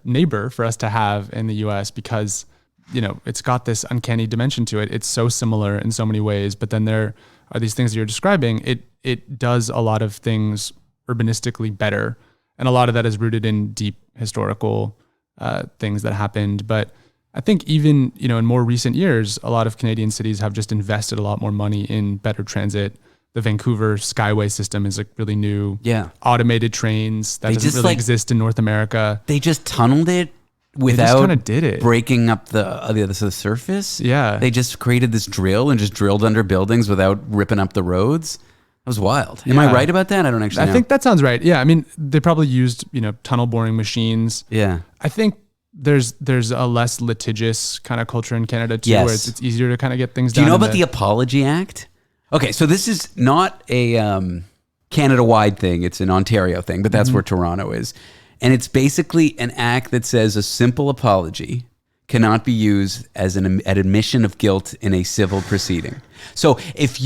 neighbor for us to have in the U.S. because, it's got this uncanny dimension to it. It's so similar in so many ways, but then there are these things that you're describing. It does a lot of things urbanistically better, and a lot of that is rooted in deep historical things that happened. But I think even, in more recent years, a lot of Canadian cities have just invested a lot more money in better transit. The Vancouver Skyway system is like really new. Yeah. Automated trains that doesn't really exist in North America. They just tunneled it without they just kind of did it. Breaking up the other side of the surface. Yeah. They just created this drill and just drilled under buildings without ripping up the roads. That was wild. Am I right about that? I don't actually know. I think that sounds right. Yeah. I mean, they probably used, tunnel boring machines. Yeah. I think there's a less litigious kind of culture in Canada too, where it's easier to kind of get things done. Do you know about the Apology Act? Okay, so this is not a Canada-wide thing. It's an Ontario thing, but that's where Toronto is. And it's basically an act that says a simple apology cannot be used as an admission of guilt in a civil proceeding. So if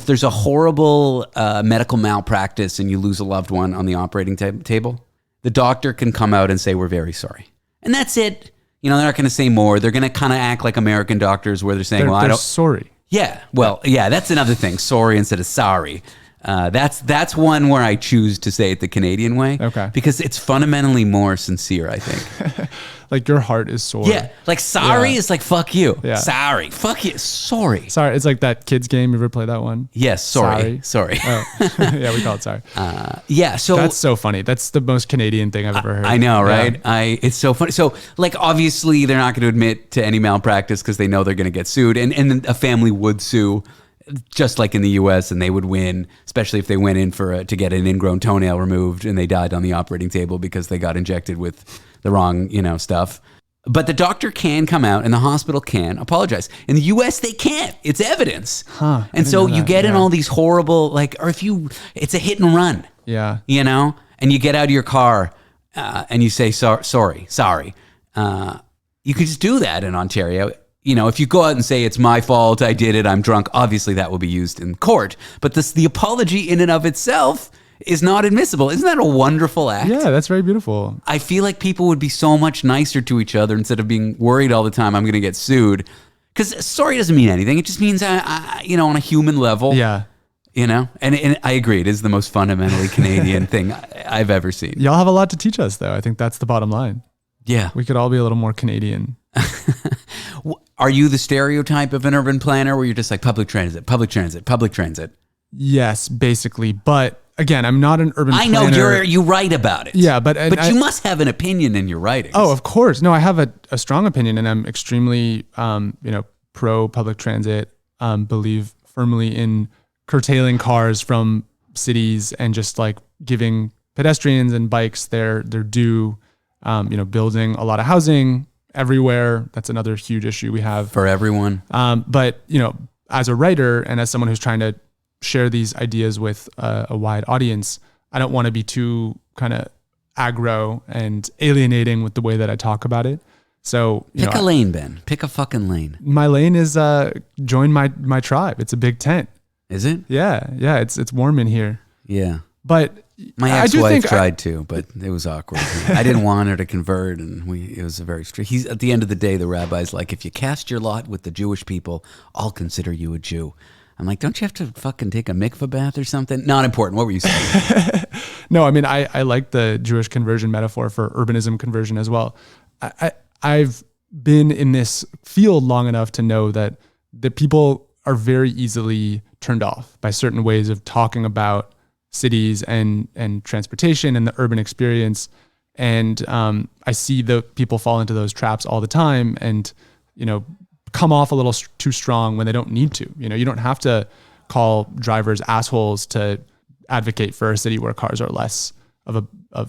there's a horrible medical malpractice and you lose a loved one on the operating table, the doctor can come out and say, we're very sorry. And that's it. They're not going to say more. They're going to kind of act like American doctors where they're saying, they're sorry. Yeah, well, yeah, that's another thing. Sorry instead of sorry. That's one where I choose to say it the Canadian way. Okay. Because it's fundamentally more sincere, I think. Like your heart is sore. Yeah, like sorry is like fuck you. Yeah. Sorry, fuck you. Sorry. Sorry, it's like that kids game. You ever play that one? Yes, sorry. Oh. Yeah, we call it sorry. Yeah, so that's so funny. That's the most Canadian thing I've ever heard. I know, right? Yeah. It's so funny. So, like, obviously, they're not going to admit to any malpractice because they know they're going to get sued, and a family would sue, just like in the U.S., and they would win, especially if they went in to get an ingrown toenail removed and they died on the operating table because they got injected with the wrong, stuff. But the doctor can come out and the hospital can apologize. In the U.S., they can't. It's evidence. And so you get in all these horrible, or it's a hit and run. Yeah. And you get out of your car and you say, sorry. You could just do that in Ontario. If you go out and say, it's my fault, I did it, I'm drunk, obviously that will be used in court. But the apology in and of itself is not admissible. Isn't that a wonderful act? Yeah, that's very beautiful. I feel like people would be so much nicer to each other instead of being worried all the time, I'm going to get sued. Because sorry doesn't mean anything. It just means, on a human level. Yeah. And I agree. It is the most fundamentally Canadian thing I've ever seen. Y'all have a lot to teach us, though. I think that's the bottom line. Yeah. We could all be a little more Canadian. Are you the stereotype of an urban planner where you're just like public transit? Yes, basically. But again, I'm not an urban planner. I know you write about it. Yeah, but you must have an opinion in your writings. Oh, of course. No, I have a strong opinion, and I'm extremely, pro public transit. Believe firmly in curtailing cars from cities and just like giving pedestrians and bikes their due. Building a lot of housing everywhere. That's another huge issue we have for everyone. But as a writer and as someone who's trying to share these ideas with a wide audience, I don't want to be too kind of aggro and alienating with the way that I talk about it. So pick a lane, Ben. Pick a fucking lane. My lane is join my tribe. It's a big tent. Is it? Yeah. It's warm in here. Yeah. But my ex-wife tried to, but it was awkward. I didn't want her to convert, and it was a very strict. At the end of the day, the rabbi's like, if you cast your lot with the Jewish people, I'll consider you a Jew. I'm like, don't you have to fucking take a mikveh bath or something? Not important. What were you saying? No, I mean, I like the Jewish conversion metaphor for urbanism conversion as well. I've been in this field long enough to know that the people are very easily turned off by certain ways of talking about cities and transportation and the urban experience. And I see the people fall into those traps all the time and, come off a little too strong when they don't need to. You don't have to call drivers assholes to advocate for a city where cars are less of a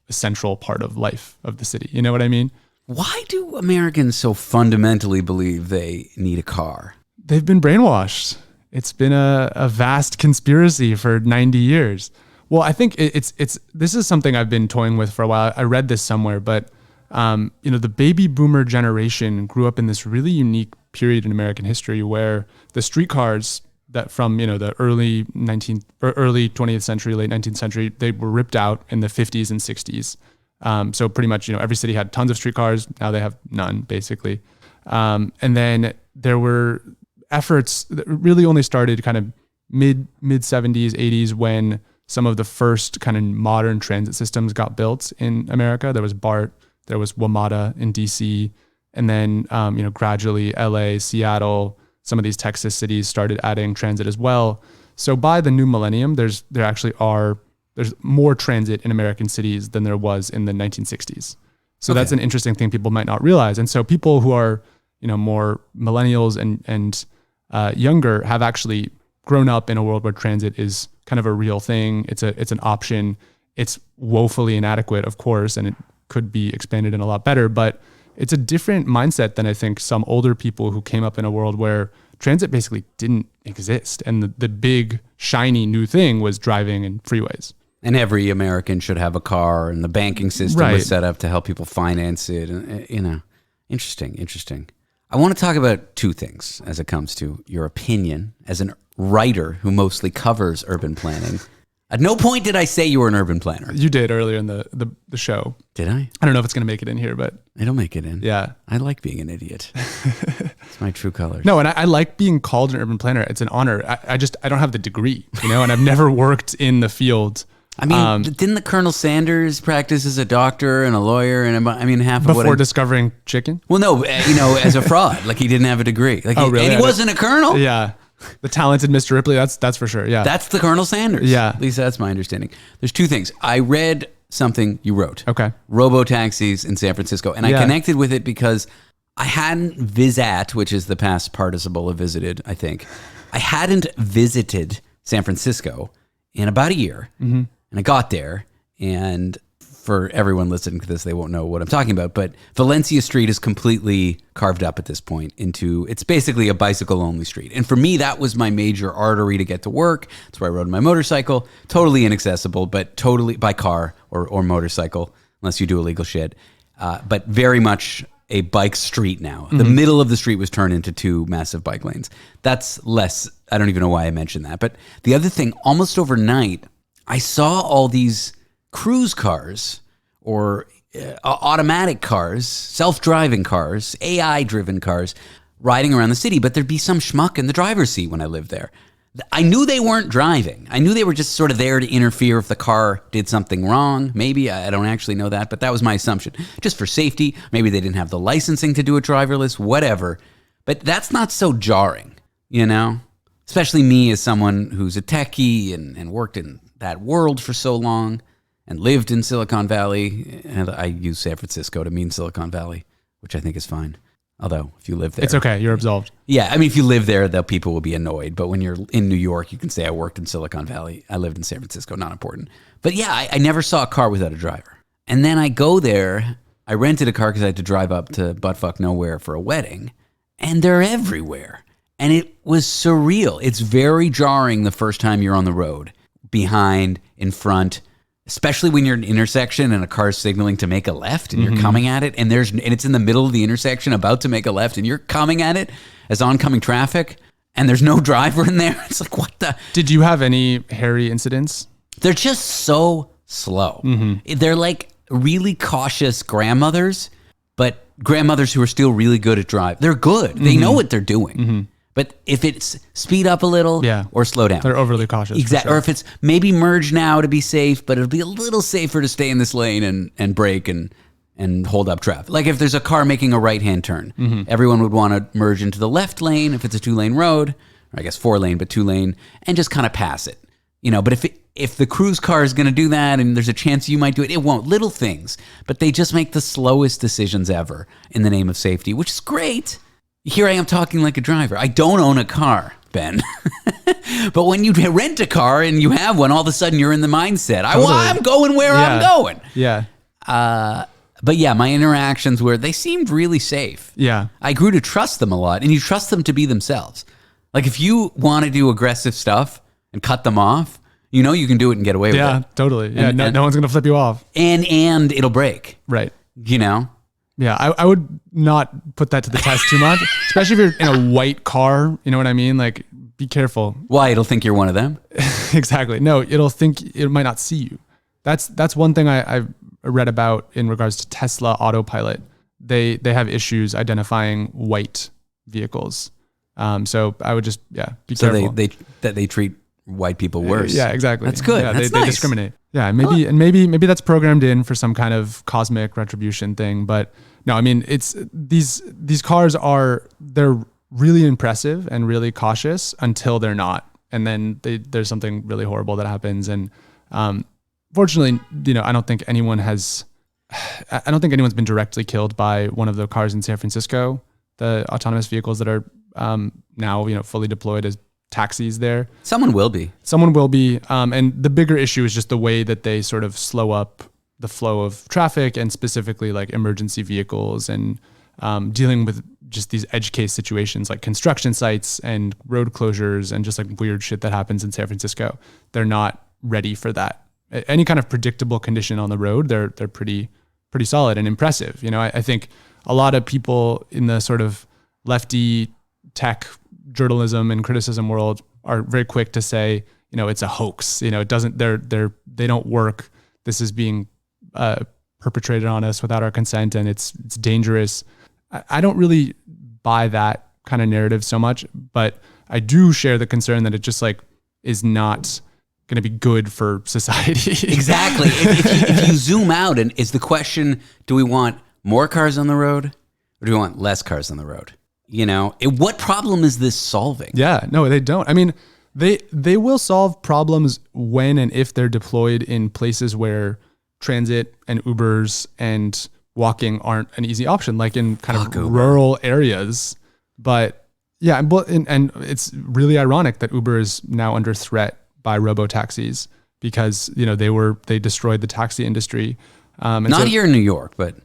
central part of life of the city. You know what I mean? Why do Americans so fundamentally believe they need a car? They've been brainwashed. It's been a vast conspiracy for 90 years. Well, I think this is something I've been toying with for a while. I read this somewhere, but the baby boomer generation grew up in this really unique period in American history where the streetcars that from the early 20th century, late 19th century, they were ripped out in the 50s and 60s. So pretty much every city had tons of streetcars. Now they have none, basically. And then there were efforts that really only started kind of mid 70s, 80s when some of the first kind of modern transit systems got built in America. There was BART, there was WMATA in DC, and then gradually LA, Seattle, some of these Texas cities started adding transit as well. So by the new millennium, there's more transit in American cities than there was in the 1960s. So that's an interesting thing people might not realize. And so people who are more millennials and younger have actually grown up in a world where transit is kind of a real thing. It's an option. It's woefully inadequate, of course, and it could be expanded and a lot better, but it's a different mindset than I think some older people who came up in a world where transit basically didn't exist. And the big, shiny new thing was driving and freeways. And every American should have a car, and the banking system was set up to help people finance it. And, interesting. I want to talk about two things as it comes to your opinion as a writer who mostly covers urban planning. At no point did I say you were an urban planner. You did earlier in the show. Did I? I don't know if it's going to make it in here, but... It'll make it in. Yeah. I like being an idiot. It's my true colors. No, and I like being called an urban planner. It's an honor. I don't have the degree, and I've never worked in the field. I mean, didn't the Colonel Sanders practice as a doctor and a lawyer? And half of what before discovering chicken? Well, no, as a fraud. Like, he didn't have a degree. Like, really? And he wasn't a colonel? Yeah. The talented Mr. Ripley, that's for sure. Yeah. That's the Colonel Sanders. Yeah. At least that's my understanding. There's two things. I read something you wrote. Okay. Robo-taxis in San Francisco. And I connected with it because I hadn't which is the past participle of visited, I think. I hadn't visited San Francisco in about a year. Mm-hmm. And I got there, and for everyone listening to this, they won't know what I'm talking about, but Valencia Street is completely carved up at this point it's basically a bicycle-only street. And for me, that was my major artery to get to work. That's where I rode my motorcycle. Totally inaccessible, but totally by car or motorcycle, unless you do illegal shit. But very much a bike street now. Mm-hmm. The middle of the street was turned into two massive bike lanes. That's less, I don't even know why I mentioned that. But the other thing, almost overnight, I saw all these cruise cars or automatic cars, self-driving cars, AI-driven cars riding around the city, but there'd be some schmuck in the driver's seat when I lived there. I knew they weren't driving. I knew they were just sort of there to interfere if the car did something wrong. Maybe, I don't actually know that, but that was my assumption. Just for safety, maybe they didn't have the licensing to do it driverless, whatever. But that's not so jarring, Especially me as someone who's a techie and worked in that world for so long and lived in Silicon Valley. And I use San Francisco to mean Silicon Valley, which I think is fine. Although, if you live there... It's okay. You're absolved. Yeah. If you live there, the people will be annoyed. But when you're in New York, you can say, I worked in Silicon Valley. I lived in San Francisco. Not important. But yeah, I never saw a car without a driver. And then I go there. I rented a car because I had to drive up to buttfuck nowhere for a wedding. And they're everywhere. And it was surreal. It's very jarring the first time you're on the road. Behind, in front, especially when you're in an intersection and a car's signaling to make a left and you're coming at it and it's in the middle of the intersection about to make a left and you're coming at it as oncoming traffic and there's no driver in there. It's like, what the? Did you have any hairy incidents? They're just so slow. Mm-hmm. They're like really cautious grandmothers, but grandmothers who are still really good at drive. They're good. They know what they're doing. Mm-hmm. But if it's speed up a little or slow down. They're overly cautious. Exactly. Sure. Or if it's maybe merge now to be safe, but it'll be a little safer to stay in this lane and brake and hold up traffic. Like if there's a car making a right-hand turn, everyone would want to merge into the left lane if it's a 2-lane road, or I guess 4-lane, but 2-lane, and just kind of pass it. But if if the cruise car is going to do that and there's a chance you might do it, it won't. Little things. But they just make the slowest decisions ever in the name of safety, which is great. Here I am talking like a driver. I don't own a car, Ben. But when you rent a car and you have one, all of a sudden you're in the mindset. I'm going where I'm going. Yeah. But yeah, my interactions they seemed really safe. Yeah. I grew to trust them a lot, and you trust them to be themselves. Like if you want to do aggressive stuff and cut them off, you know you can do it and get away with it. Yeah, totally. Yeah, no one's going to flip you off. And it'll break. Right. You know? Yeah, I would not put that to the test too much, especially if you're in a white car. You know what I mean? Like, be careful. Why? It'll think you're one of them? Exactly. No, it might not see you. That's one thing I've read about in regards to Tesla autopilot. They have issues identifying white vehicles. So I would just, be careful. So they treat white people worse. Yeah, exactly. That's good. Yeah, that's they nice. discriminate. Yeah, maybe that's programmed in for some kind of cosmic retribution thing. But no, I mean, it's these cars they're really impressive and really cautious until they're not, and then there's something really horrible that happens. And fortunately, I don't think anyone's been directly killed by one of the cars in San Francisco, the autonomous vehicles that are now fully deployed as taxis there. Someone will be. And the bigger issue is just the way that they sort of slow up the flow of traffic, and specifically like emergency vehicles, and dealing with just these edge case situations like construction sites and road closures and just like weird shit that happens in San Francisco. They're not ready for that. Any kind of predictable condition on the road, they're pretty solid and impressive. I think a lot of people in the sort of lefty tech journalism and criticism world are very quick to say, it's a hoax. It doesn't. They don't work. This is being perpetrated on us without our consent, and it's dangerous. I don't really buy that kind of narrative so much, but I do share the concern that it just like is not going to be good for society. Exactly. If you zoom out, and is the question, do we want more cars on the road or do we want less cars on the road? What problem is this solving? Yeah, no, they don't. I mean, they will solve problems when and if they're deployed in places where transit and Ubers and walking aren't an easy option, like in kind of rural areas. But yeah, and it's really ironic that Uber is now under threat by robo-taxis because, they destroyed the taxi industry. Not here in New York, but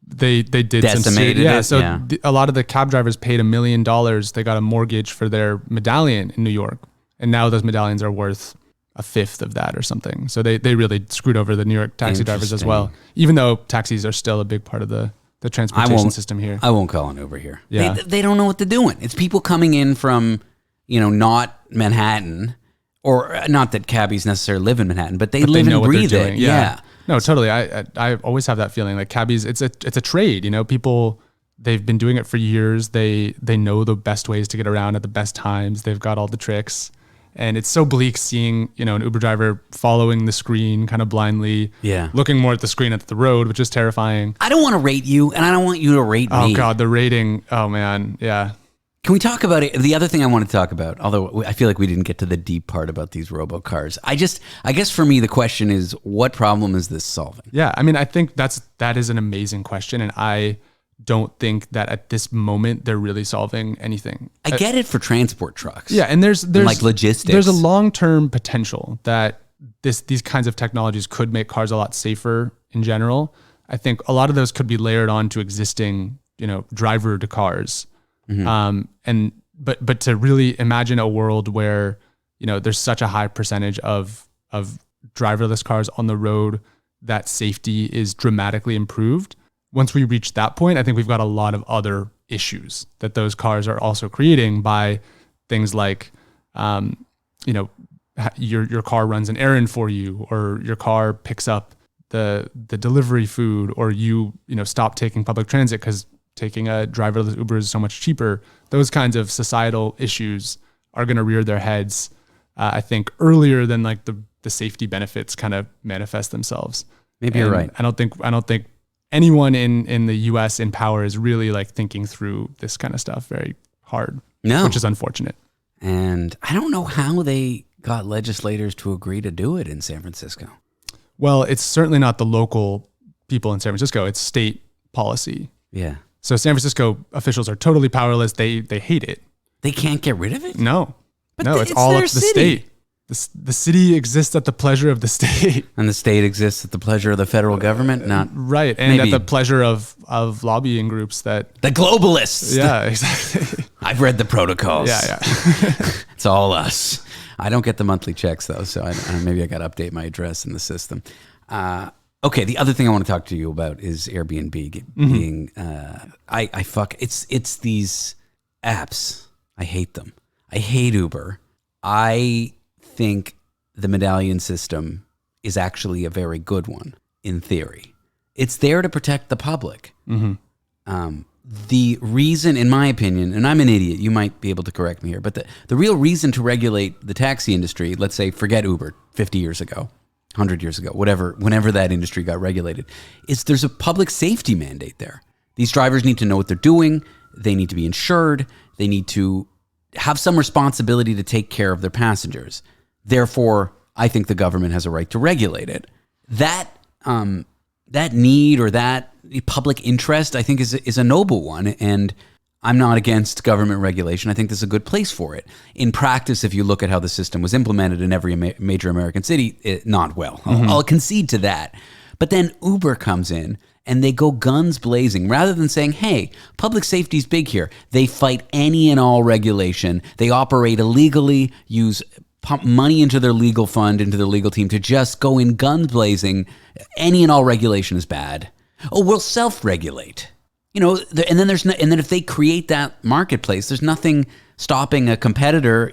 they did decimated some, it. So a lot of the cab drivers paid $1 million. They got a mortgage for their medallion in New York, and now those medallions are worth a fifth of that or something. So they really screwed over the New York taxi drivers as well, even though taxis are still a big part of the transportation system here. I won't call an Uber here. Yeah. They don't know what they're doing. It's people coming in from, not Manhattan, or not that cabbies necessarily live in Manhattan, but they live and breathe it. Yeah. No, totally. I always have that feeling like cabbies, it's a trade, people, they've been doing it for years. They know the best ways to get around at the best times. They've got all the tricks. And it's so bleak seeing, an Uber driver following the screen kind of blindly, looking more at the screen at the road, which is terrifying. I don't want to rate you, and I don't want you to rate me. Oh God, the rating. Oh man. Yeah. Can we talk about it? The other thing I want to talk about, although I feel like we didn't get to the deep part about these robocars. I guess for me, the question is, what problem is this solving? Yeah. I mean, I think that is an amazing question. And I don't think that at this moment they're really solving anything. I get it for transport trucks. Yeah, and there's like logistics. There's a long-term potential that these kinds of technologies could make cars a lot safer in general. I think a lot of those could be layered on to existing, driver to cars. Mm-hmm. But to really imagine a world where, there's such a high percentage of driverless cars on the road that safety is dramatically improved. Once we reach that point, I think we've got a lot of other issues that those cars are also creating by things like, your car runs an errand for you, or your car picks up the delivery food, or you stop taking public transit because taking a driverless Uber is so much cheaper. Those kinds of societal issues are going to rear their heads, I think, earlier than like the safety benefits kind of manifest themselves. Maybe you're right. I don't think anyone in the US in power is really like thinking through this kind of stuff very hard, which is unfortunate. And I don't know how they got legislators to agree to do it in San Francisco? Well, it's certainly not the local people in San Francisco. It's state policy. Yeah. So San Francisco officials are totally powerless. They hate it. They can't get rid of it? No. But no, it's all up to the state. The city exists at the pleasure of the state. And the state exists at the pleasure of the federal government? Not right. And at the pleasure of lobbying groups that... The globalists! Yeah, exactly. I've read the protocols. Yeah. It's all us. I don't get the monthly checks, though, so maybe I got to update my address in the system. Okay, the other thing I want to talk to you about is Airbnb being... It's these apps. I hate them. I hate Uber. I think the medallion system is actually a very good one, in theory. It's there to protect the public. The reason, in my opinion, and I'm an idiot, you might be able to correct me here, but the real reason to regulate the taxi industry, let's say forget Uber 50 years ago, 100 years ago, whenever that industry got regulated, is there's a public safety mandate there. These drivers need to know what they're doing. They need to be insured. They need to have some responsibility to take care of their passengers. Therefore, I think the government has a right to regulate it. That need or that public interest, I think, is a noble one, and I'm not against government regulation. I think this is a good place for it. In practice, if you look at how the system was implemented in every major American city, not well. I'll concede to that. But then Uber comes in, and they go guns blazing. Rather than saying, hey, public safety's big here, they fight any and all regulation. They operate illegally, pump money into their legal fund, into their legal team to just go in guns blazing. Any and all regulation is bad. Oh, we'll self-regulate. And then if they create that marketplace, there's nothing stopping a competitor,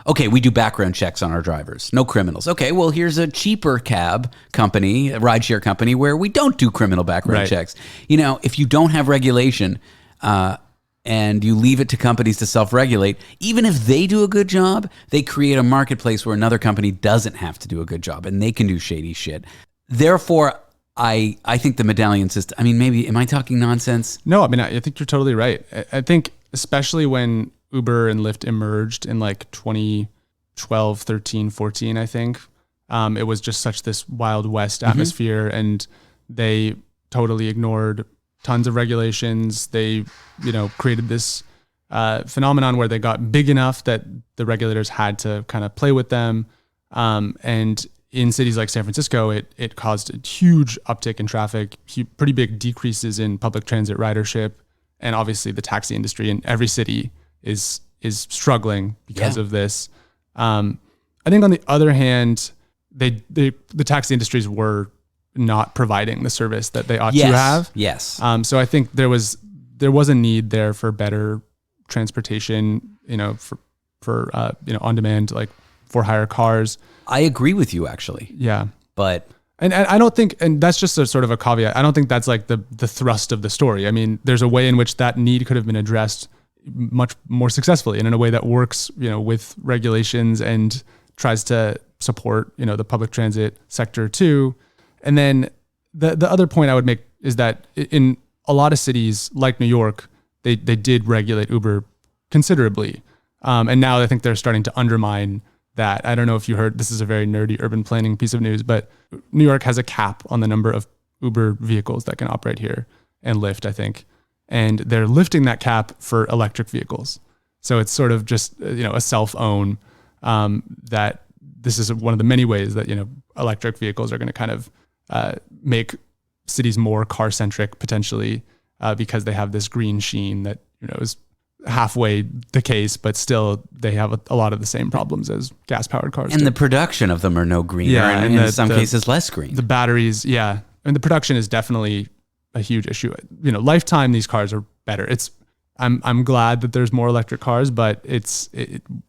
okay, we do background checks on our drivers. No criminals. Okay, well, here's a cheaper cab company, a rideshare company, where we don't do criminal background checks. If you don't have regulation and you leave it to companies to self-regulate, even if they do a good job, they create a marketplace where another company doesn't have to do a good job and they can do shady shit. Therefore, I think the medallion system, maybe, am I talking nonsense? No, I think you're totally right. I think especially when Uber and Lyft emerged in like 2012, 13, 14, I think, it was just such this Wild West atmosphere, and they totally ignored tons of regulations. They, created this phenomenon where they got big enough that the regulators had to kind of play with them. And in cities like San Francisco, it caused a huge uptick in traffic, pretty big decreases in public transit ridership, and obviously the taxi industry in every city is struggling because of this. I think on the other hand, the taxi industries were not providing the service that they ought to have. Yes. So I think there was a need there for better transportation, for on demand, like for hire cars. I agree with you, actually. Yeah. But and I don't think, and that's just a sort of a caveat, I don't think that's like the thrust of the story. There's a way in which that need could have been addressed much more successfully and in a way that works, with regulations and tries to support, the public transit sector too. And then the other point I would make is that in a lot of cities like New York, they did regulate Uber considerably. And now I think they're starting to undermine that. I don't know if you heard, this is a very nerdy urban planning piece of news, but New York has a cap on the number of Uber vehicles that can operate here, and Lyft, I think. And they're lifting that cap for electric vehicles. So it's sort of just, a self-own that this is one of the many ways that, electric vehicles are going to kind of make cities more car-centric potentially because they have this green sheen that, is halfway the case, but still they have a lot of the same problems as gas-powered cars. And the production of them are no greener, and in some cases less green. The batteries, and the production is definitely a huge issue. Lifetime, these cars are better. I'm glad that there's more electric cars, but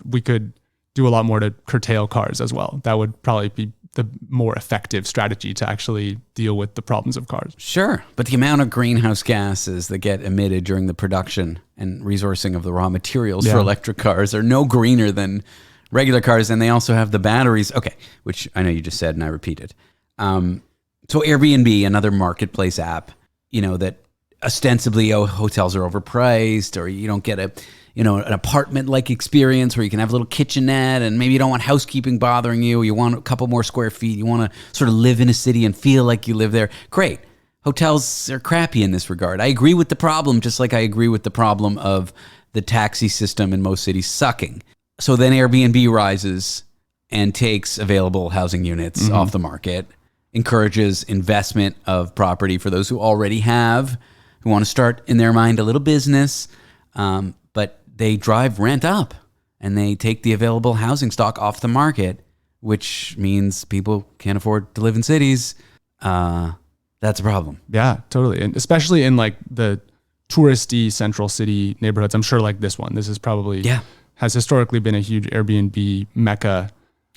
we could do a lot more to curtail cars as well. That would probably be the more effective strategy to actually deal with the problems of cars. Sure, but the amount of greenhouse gases that get emitted during the production and resourcing of the raw materials for electric cars are no greener than regular cars, and they also have the batteries. Okay, which I know you just said, and I repeated. So Airbnb, another marketplace app, that ostensibly hotels are overpriced, or you don't get an apartment-like experience where you can have a little kitchenette, and maybe you don't want housekeeping bothering you. You want a couple more square feet. You want to sort of live in a city and feel like you live there. Great. Hotels are crappy in this regard. I agree with the problem, just like I agree with the problem of the taxi system in most cities sucking. So then Airbnb rises and takes available housing units off the market, encourages investment of property for those who already have, who want to start, in their mind, a little business, but they drive rent up and they take the available housing stock off the market, which means people can't afford to live in cities. That's a problem. Yeah, totally. And especially in like the touristy central city neighborhoods. I'm sure like this one, this is probably has historically been a huge Airbnb mecca.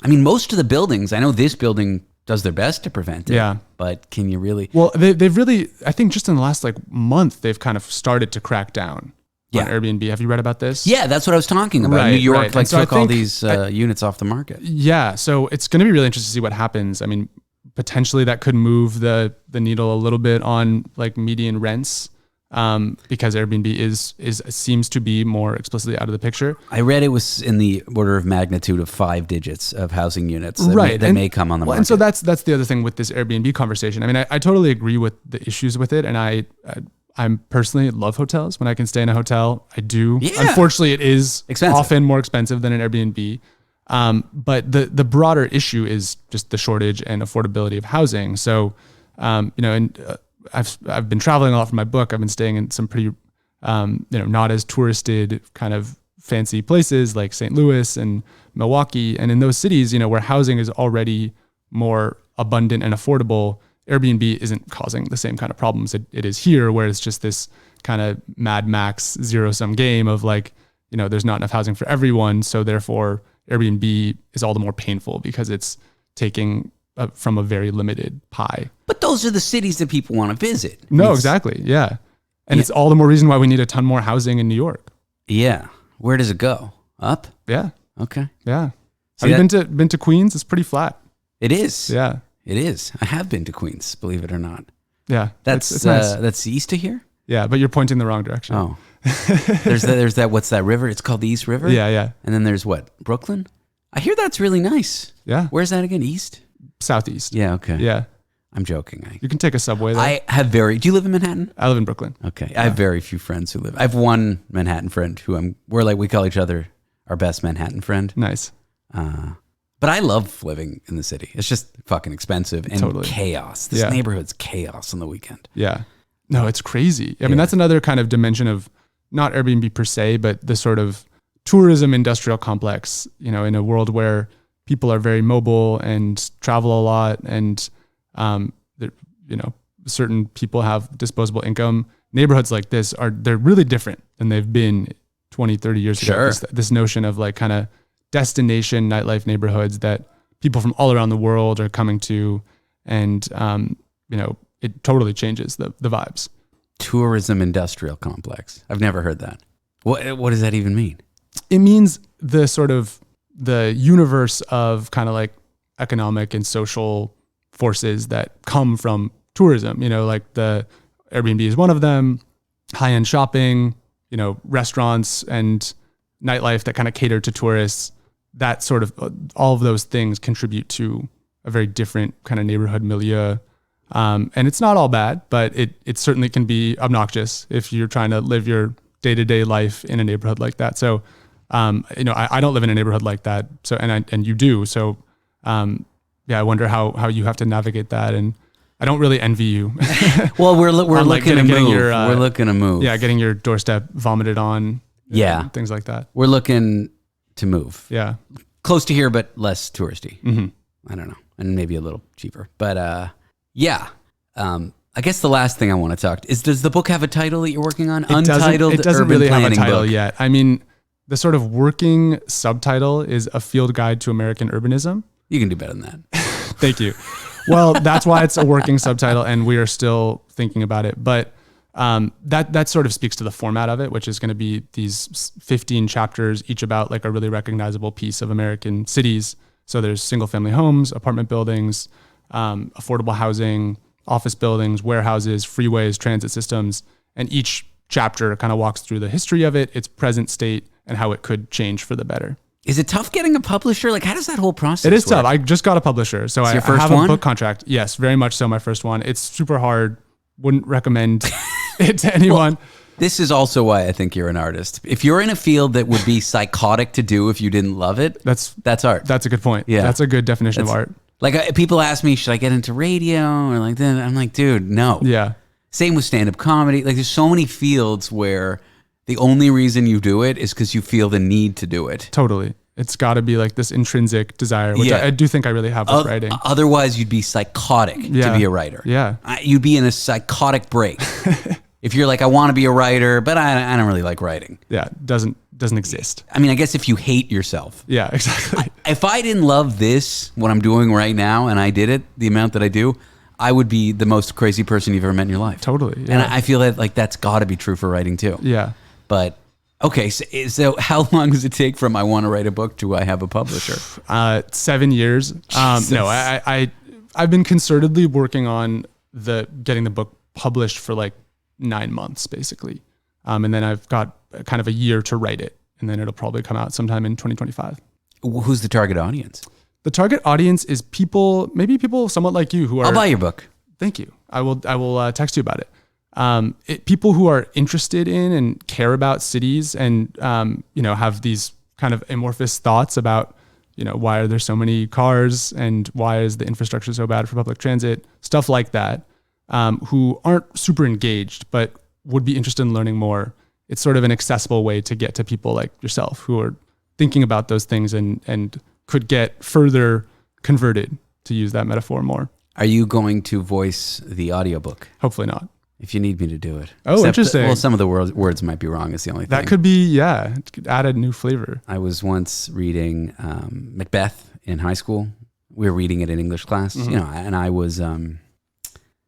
I mean, most of the buildings, I know this building does their best to prevent it. Yeah. But can you really? Well, they've really, I think just in the last like month, they've kind of started to crack down on Airbnb. Have you read about this? Yeah, that's what I was talking about. New York took all these units off the market. Yeah. So it's going to be really interesting to see what happens. I mean, potentially that could move the needle a little bit on like median rents. Because Airbnb seems to be more explicitly out of the picture. I read it was in the order of magnitude of 5 digits of housing units that may come on the market. And so that's the other thing with this Airbnb conversation. I mean, I totally agree with the issues with it, and I'm personally love hotels. When I can stay in a hotel, I do. Yeah. Unfortunately, it is often more expensive than an Airbnb. But the broader issue is just the shortage and affordability of housing. So, I've been traveling a lot for my book. I've been staying in some pretty, not as touristed kind of fancy places like St. Louis and Milwaukee. And in those cities, where housing is already more abundant and affordable, Airbnb isn't causing the same kind of problems it is here, where it's just this kind of Mad Max zero-sum game of like, there's not enough housing for everyone. So therefore Airbnb is all the more painful because it's taking from a very limited pie. But those are the cities that people want to visit. No, exactly. Yeah. And it's all the more reason why we need a ton more housing in New York. Yeah. Where does it go? Up? Yeah. Okay. Yeah. Have you been to Queens? It's pretty flat. It is. Yeah. It is. I have been to Queens, believe it or not. Yeah. It's nice. That's east of here? Yeah, but you're pointing the wrong direction. Oh. There's that, what's that river? It's called the East River? Yeah, yeah. And then there's what? Brooklyn? I hear that's really nice. Yeah. Where's that again? East? Southeast. Yeah, okay. Yeah. I'm joking. You can take a subway there. Do you live in Manhattan? I live in Brooklyn. Okay. Yeah. I have very few friends who live. I have one Manhattan friend we call each other our best Manhattan friend. Nice. But I love living in the city. It's just fucking expensive and chaos. This neighborhood's chaos on the weekend. Yeah. No, it's crazy. I mean, that's another kind of dimension of not Airbnb per se, but the sort of tourism industrial complex, in a world where people are very mobile and travel a lot and, certain people have disposable income. Neighborhoods like this they're really different than they've been 20, 30 years ago. This notion of like kind of destination nightlife neighborhoods that people from all around the world are coming to. And, it totally changes the vibes. Tourism industrial complex. I've never heard that. What does that even mean? It means the sort of the universe of kind of like economic and social forces that come from tourism, like the Airbnb is one of them, high-end shopping, restaurants and nightlife that kind of cater to tourists. That sort of, all of those things contribute to a very different kind of neighborhood milieu. And it's not all bad, but it certainly can be obnoxious if you're trying to live your day-to-day life in a neighborhood like that. So, I don't live in a neighborhood like that. So, and you do. So, I wonder how you have to navigate that. And I don't really envy you. Well, we're looking to move. We're looking to move. Yeah. Getting your doorstep vomited on. Yeah. Things like that. We're looking to move. Yeah. Close to here, but less touristy. Mm-hmm. I don't know. And maybe a little cheaper, but, yeah. I guess the last thing I want to talk is, does the book have a title that you're working on? Untitled. It doesn't urban really have a title book. yet. I mean, the sort of working subtitle is A Field Guide to American Urbanism. You can do better than that. Thank you. Well, that's why it's a working subtitle, and we are still thinking about it. But that sort of speaks to the format of it, which is going to be these 15 chapters, each about like a really recognizable piece of American cities. So there's single family homes, apartment buildings, affordable housing, office buildings, warehouses, freeways, transit systems, and each chapter kind of walks through the history of it, its present state, and how it could change for the better. Is it tough getting a publisher? Like, how does that whole process It is work? tough. I just got a publisher. So I have a book contract. Yes, very much so. My first one. It's super hard. Wouldn't recommend it to anyone. Well, this is also why I think you're an artist. If you're in a field that would be psychotic to do if you didn't love it, that's art. That's a good point. Yeah. That's a good definition of art. Like, people ask me, should I get into radio or like that? I'm like, dude, no. Yeah. Same with stand-up comedy. Like, there's so many fields where the only reason you do it is because you feel the need to do it. Totally. It's got to be like this intrinsic desire, which I do think I really have with writing. Otherwise, you'd be psychotic to be a writer. Yeah. You'd be in a psychotic break. If you're like, I want to be a writer, but I don't really like writing. Yeah, doesn't exist. I mean, I guess if you hate yourself. Yeah, exactly. If I didn't love this, what I'm doing right now, and I did it, the amount that I do, I would be the most crazy person you've ever met in your life. Totally. Yeah. And I feel that like that's got to be true for writing too. Yeah. But okay, so how long does it take from I want to write a book to I have a publisher? 7 years. No, I've been concertedly working on getting the book published for like 9 months, basically. And then I've got kind of a year to write it, and then it'll probably come out sometime in 2025. Who's the target audience? The target audience is maybe people somewhat like you who are. I'll buy your book. Thank you. I will text you about it. People who are interested in and care about cities and, have these kind of amorphous thoughts about, why are there so many cars and why is the infrastructure so bad for public transit, stuff like that, who aren't super engaged, but would be interested in learning more. It's sort of an accessible way to get to people like yourself who are thinking about those things and could get further converted, to use that metaphor more. Are you going to voice the audiobook? Hopefully not. If you need me to do it. Oh, interesting. Some of the words might be wrong is the only thing. That could be, it could add a new flavor. I was once reading Macbeth in high school. We were reading it in English class, and I was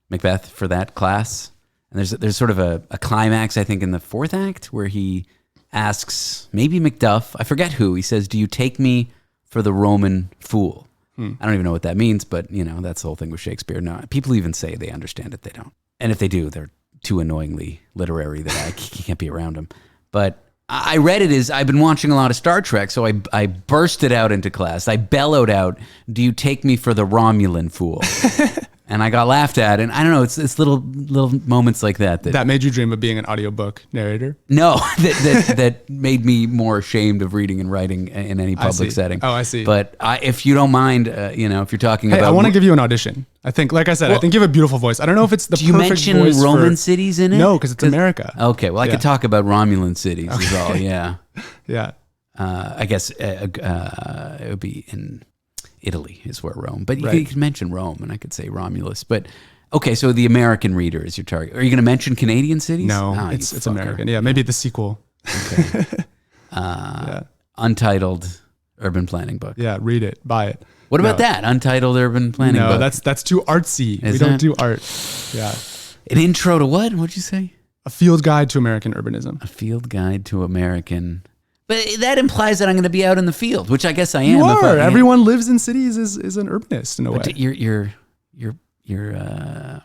Macbeth for that class. And there's sort of a climax, I think, in the fourth act where he asks maybe Macduff, I forget who, he says, "Do you take me for the Roman fool?" I don't even know what that means, but that's the whole thing with Shakespeare. No, people even say they understand it, they don't. And if they do, they're too annoyingly literary that I can't be around them. But I read it as I've been watching a lot of Star Trek, so I bursted out into class. I bellowed out, "Do you take me for the Romulan fool?" And I got laughed at, and I don't know, it's little moments like that. That made you dream of being an audiobook narrator? No, that made me more ashamed of reading and writing in any public setting. Oh, I see. But if you don't mind, if you're talking about... I want to give you an audition. I think, like I said, I think you have a beautiful voice. I don't know if it's the perfect voice. Do you mention Roman cities in it? No, because it's America. Okay, well, I could talk about Romulan cities is all, yeah. Yeah. I guess it would be in... Italy is where Rome, but you could mention Rome, and I could say Romulus. But okay, so the American reader is your target. Are you going to mention Canadian cities? No, it's American. Yeah, maybe the sequel. Okay. Untitled urban planning book. Yeah, read it, buy it. What about that untitled urban planning book? No, that's too artsy. We don't do art. Yeah. An intro to what? What'd you say? A field guide to American urbanism. A field guide to American. But that implies that I'm going to be out in the field, which I guess I am. You are. Everyone lives in cities is an urbanist in a way. You're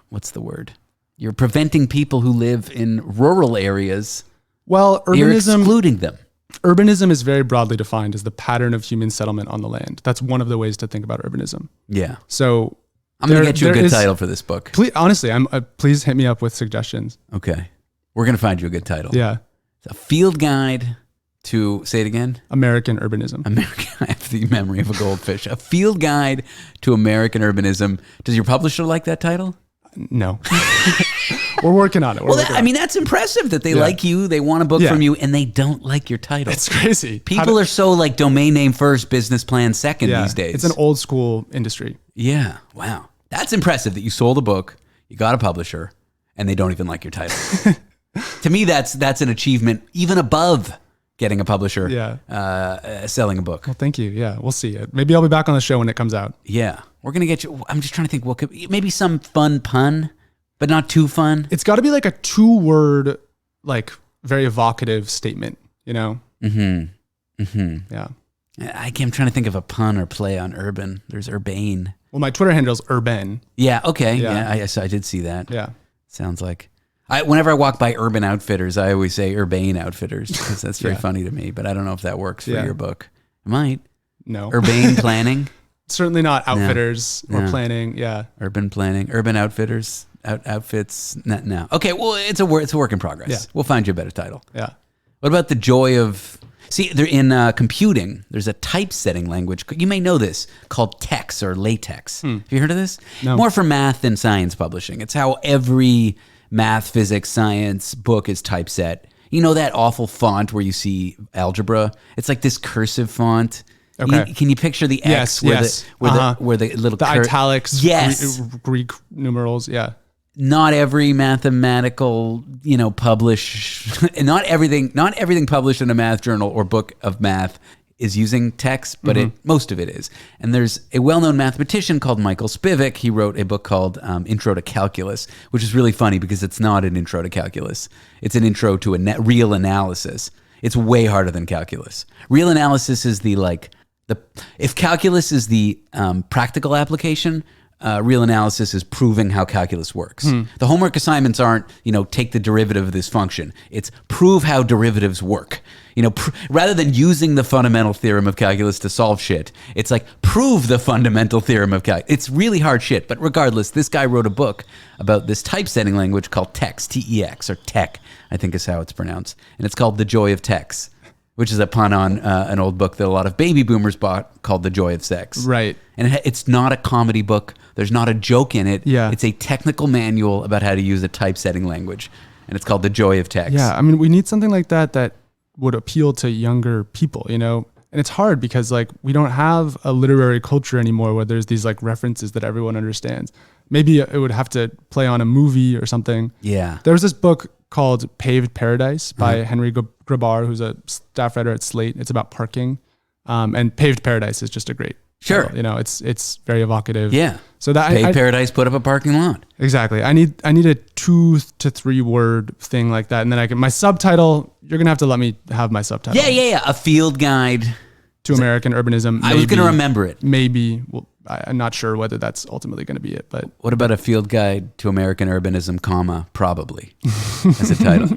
what's the word? You're preventing people who live in rural areas. Well, urbanism, you're excluding them. Urbanism is very broadly defined as the pattern of human settlement on the land. That's one of the ways to think about urbanism. Yeah. So I'm going to get you a good title for this book. Please, honestly, please hit me up with suggestions. Okay. We're going to find you a good title. Yeah. It's a field guide to, say it again? American urbanism. I have the memory of a goldfish. A field guide to American urbanism. Does your publisher like that title? No. We're working on it. That's impressive that they like you, they want a book from you, and they don't like your title. It's crazy. People are so like domain name first, business plan second these days. It's an old school industry. Yeah. Wow. That's impressive that you sold a book, you got a publisher, and they don't even like your title. To me, that's an achievement even above getting a publisher, selling a book. Well, thank you. Yeah, we'll see. Maybe I'll be back on the show when it comes out. Yeah, we're going to get you. I'm just trying to think, maybe some fun pun, but not too fun. It's got to be like a 2-word, like very evocative statement, Mm-hmm. Mm-hmm. Yeah. I'm trying to think of a pun or play on urban. There's urbane. Well, my Twitter handle is urban. Yeah, okay. Yeah, I did see that. Yeah. Sounds like... Whenever I walk by Urban Outfitters, I always say Urbane Outfitters because that's very funny to me. But I don't know if that works for your book. It might. No. Urbane Planning. Certainly not Outfitters or Planning. Yeah. Urban Planning. Urban Outfitters. Outfits. No. Okay. Well, it's a work in progress. Yeah. We'll find you a better title. Yeah. What about the joy of... See, they're in computing, there's a typesetting language. You may know this, called TeX or LaTeX. Have you heard of this? No. More for math than science publishing. It's how every math, physics, science book is typeset. You know that awful font where you see algebra? It's like this cursive font. Okay. Can you picture the X where the little... The italics, yes. Greek numerals, yeah. Not every mathematical, not everything published in a math journal or book of math is using text, but most of it is. And there's a well-known mathematician called Michael Spivak. He wrote a book called Intro to Calculus, which is really funny because it's not an intro to calculus. It's an intro to real analysis. It's way harder than calculus. Real analysis is if calculus is the practical application, real analysis is proving how calculus works. The homework assignments aren't, take the derivative of this function. It's prove how derivatives work. Rather than using the fundamental theorem of calculus to solve shit, it's like prove the fundamental theorem of calculus. It's really hard shit. But regardless, this guy wrote a book about this typesetting language called TeX, T-E-X, or Tech, I think is how it's pronounced. And it's called The Joy of TeX, which is a pun on an old book that a lot of baby boomers bought called The Joy of Sex. Right. And it's not a comedy book. There's not a joke in it. Yeah. It's a technical manual about how to use a typesetting language. And it's called The Joy of Text. Yeah. I mean, we need something like that would appeal to younger people, And it's hard because we don't have a literary culture anymore where there's these references that everyone understands. Maybe it would have to play on a movie or something. Yeah. There was this book called Paved Paradise by Henry Grabar, who's a staff writer at Slate. It's about parking. And Paved Paradise is just a great title. It's very evocative. Yeah. So that Paved Paradise put up a parking lot. Exactly. I need a 2 to 3 word thing like that. And then my subtitle, you're going to have to let me have my subtitle. Yeah. A field guide to American urbanism. I was going to remember it. Maybe. Well, I'm not sure whether that's ultimately going to be it, but what about a field guide to American urbanism, probably as a title?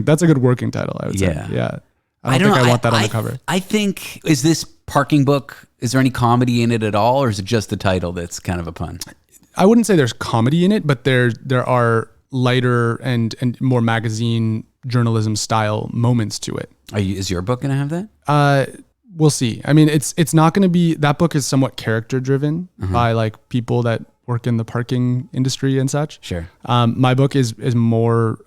That's a good working title, I would say. Yeah. I don't think I want that on the cover. I think, is this parking book, is there any comedy in it at all, or is it just the title that's kind of a pun? I wouldn't say there's comedy in it, but there are lighter and more magazine journalism style moments to it. Is your book going to have that? We'll see. I mean, it's not going to be, that book is somewhat character driven by people that work in the parking industry and such. Sure. My book is more,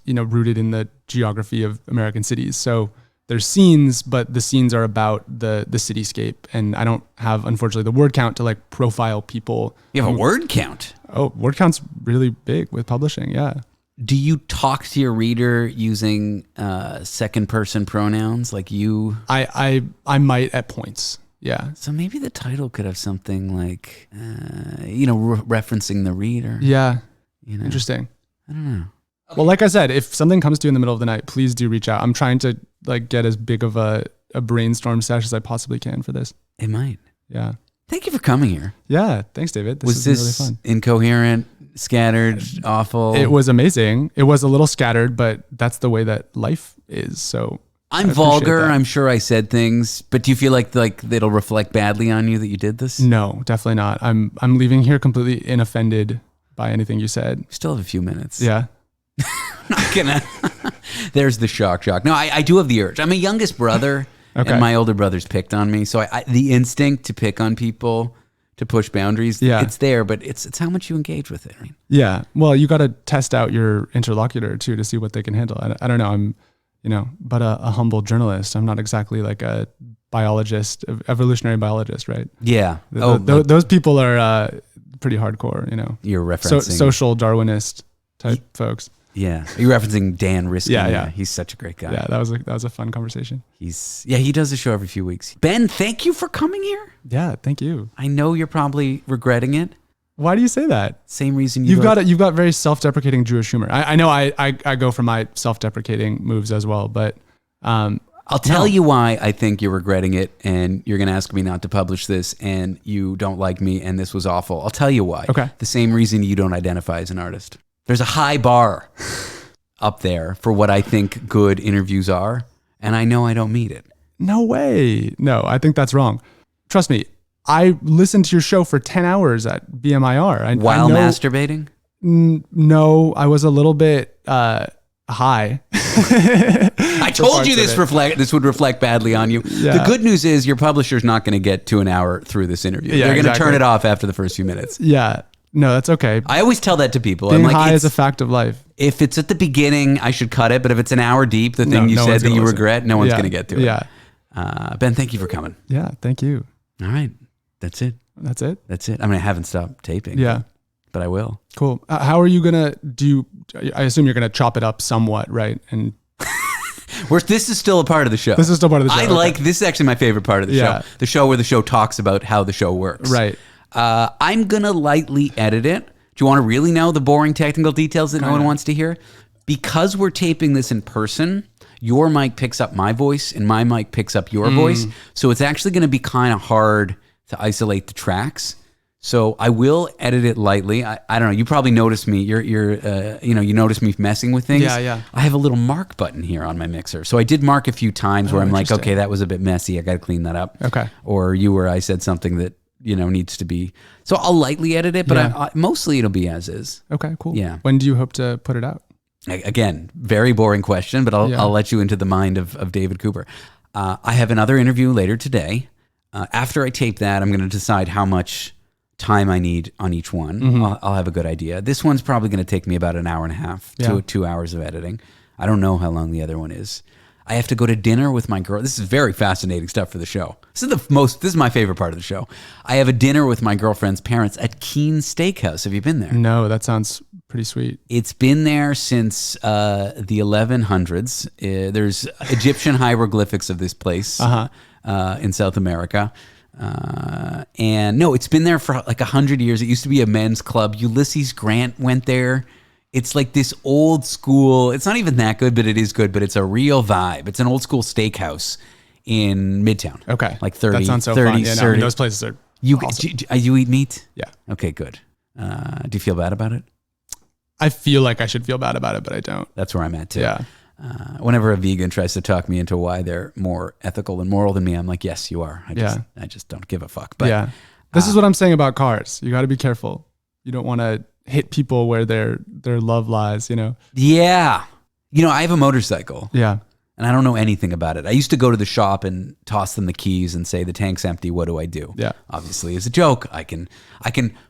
rooted in the geography of American cities. So there's scenes, but the scenes are about the cityscape. And I don't have, unfortunately, the word count to profile people. You have a word count? Oh, word count's really big with publishing. Yeah. Do you talk to your reader using second person pronouns like you? I might at points. Yeah. So maybe the title could have something like, referencing the reader. Yeah. Interesting. I don't know. Okay. Well, like I said, if something comes to you in the middle of the night, please do reach out. I'm trying to get as big of a brainstorm sesh as I possibly can for this. It might. Yeah. Thank you for coming here. Yeah. Thanks, David. Was this really fun? Incoherent, scattered, awful? It was amazing. It was a little scattered, but that's the way that life is. So I'm vulgar. I'm sure I said things, but do you feel like it'll reflect badly on you that you did this? No, definitely not. I'm leaving here completely unoffended by anything you said. We still have a few minutes. Yeah. Not gonna. There's the shock. No, I do have the urge. I'm a youngest brother, and my older brothers picked on me. So the instinct to pick on people, to push boundaries, it's there, but it's how much you engage with it. Right? Yeah. Well, you got to test out your interlocutor too to see what they can handle. I don't know. I'm, but a humble journalist. I'm not exactly like a biologist, evolutionary biologist, right? Yeah. Those people are pretty hardcore. You're referencing social Darwinist type folks. Yeah. You're referencing Dan Riskin. Yeah. He's such a great guy. Yeah, that was a fun conversation. He does a show every few weeks. Ben, thank you for coming here. Yeah, thank you. I know you're probably regretting it. Why do you say that? Same reason you've got very self-deprecating Jewish humor. I know I go for my self-deprecating moves as well, but I'll tell you why I think you're regretting it, and you're going to ask me not to publish this, and you don't like me, and this was awful. I'll tell you why. Okay. The same reason you don't identify as an artist. There's a high bar up there for what I think good interviews are, and I know I don't meet it. No way. No, I think that's wrong. Trust me. I listened to your show for 10 hours at BMIR. While masturbating? No, I was a little bit high. I told you this would reflect badly on you. Yeah. The good news is your publisher's not going to get to an hour through this interview. Yeah, they're going to turn it off after the first few minutes. Yeah. No, that's okay. I always tell that to people. Being high is a fact of life. If it's at the beginning, I should cut it. But if it's an hour deep, the thing you said that you regret, no one's going to get to it. Yeah. Ben, thank you for coming. Yeah, thank you. All right. That's it. That's it? That's it. I mean, I haven't stopped taping. Yeah. But I will. Cool. How are you going to do? I assume you're going to chop it up somewhat, right? And this is still a part of the show. This is still part of the show. This is actually my favorite part of the show. The show where the show talks about how the show works. Right. I'm going to lightly edit it. Do you want to really know the boring technical details that no one wants to hear? Because we're taping this in person, your mic picks up my voice and my mic picks up your voice. So it's actually going to be kind of hard to isolate the tracks. So I will edit it lightly. I don't know. You probably noticed me. You noticed me messing with things. Yeah. I have a little mark button here on my mixer. So I did mark a few times where I'm like, okay, that was a bit messy. I got to clean that up. Okay. Or where I said something that, needs to be. So I'll lightly edit it, but I mostly it'll be as is. Okay, cool. Yeah. When do you hope to put it out? Again, very boring question, but I'll let you into the mind of David Cooper. I have another interview later today. After I tape that, I'm going to decide how much time I need on each one. I'll have a good idea. This one's probably going to take me about an hour and a half to 2 hours of editing. I don't know how long the other one is. I have to go to dinner with my girl. This is very fascinating stuff for the show. This is my favorite part of the show. I have a dinner with my girlfriend's parents at Keen's Steakhouse. Have you been there? No, that sounds pretty sweet. It's been there since the 1100s. There's Egyptian hieroglyphics of this place in South America. And no, it's been there for like 100 years. It used to be a men's club. Ulysses Grant went there. It's like this old school, it's not even that good, but it is good, but it's a real vibe. It's an old school steakhouse in Midtown. Okay. Like 30, that sounds so 30, fun. Yeah, 30. Those places are awesome. You eat meat? Yeah. Okay, good. Do you feel bad about it? I feel like I should feel bad about it, but I don't. That's where I'm at too. Yeah. Whenever a vegan tries to talk me into why they're more ethical and moral than me, I'm like, yes, you are. I just don't give a fuck. But this is what I'm saying about cars. You got to be careful. You don't want to hit people where their love lies, Yeah. I have a motorcycle. Yeah. And I don't know anything about it. I used to go to the shop and toss them the keys and say, the tank's empty. What do I do? Yeah. Obviously, as a joke, I can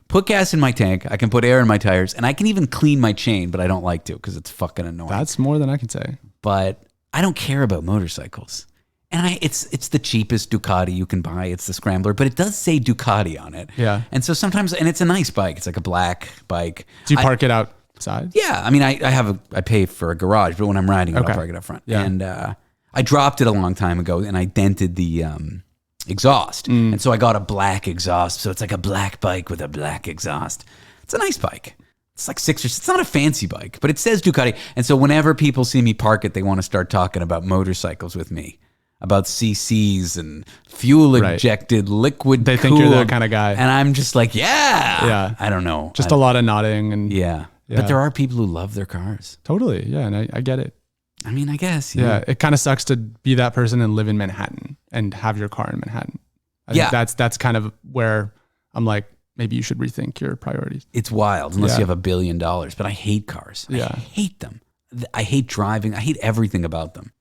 put gas in my tank. I can put air in my tires, and I can even clean my chain, but I don't like to because it's fucking annoying. That's more than I can say. But I don't care about motorcycles. And it's the cheapest Ducati you can buy. It's the Scrambler, but it does say Ducati on it. Yeah. And so sometimes, and it's a nice bike. It's like a black bike. Do you park it outside? Yeah. I mean, I pay for a garage, but when I'm riding it, I'll park it up front. Yeah. And I dropped it a long time ago, and I dented the exhaust. And so I got a black exhaust. So it's like a black bike with a black exhaust. It's a nice bike. It's like it's not a fancy bike, but it says Ducati. And so whenever people see me park it, they want to start talking about motorcycles with me. About CCs and fuel-injected, liquid They think you're that kind of guy. And I'm just like, yeah. I don't know. Just a lot of nodding. And yeah. But there are people who love their cars. Totally, yeah, and I get it. I mean, I guess. Yeah, it kind of sucks to be that person and live in Manhattan and have your car in Manhattan. I think that's kind of where I'm like, maybe you should rethink your priorities. It's wild, unless you have $1 billion. But I hate cars. Yeah. I hate them. I hate driving. I hate everything about them.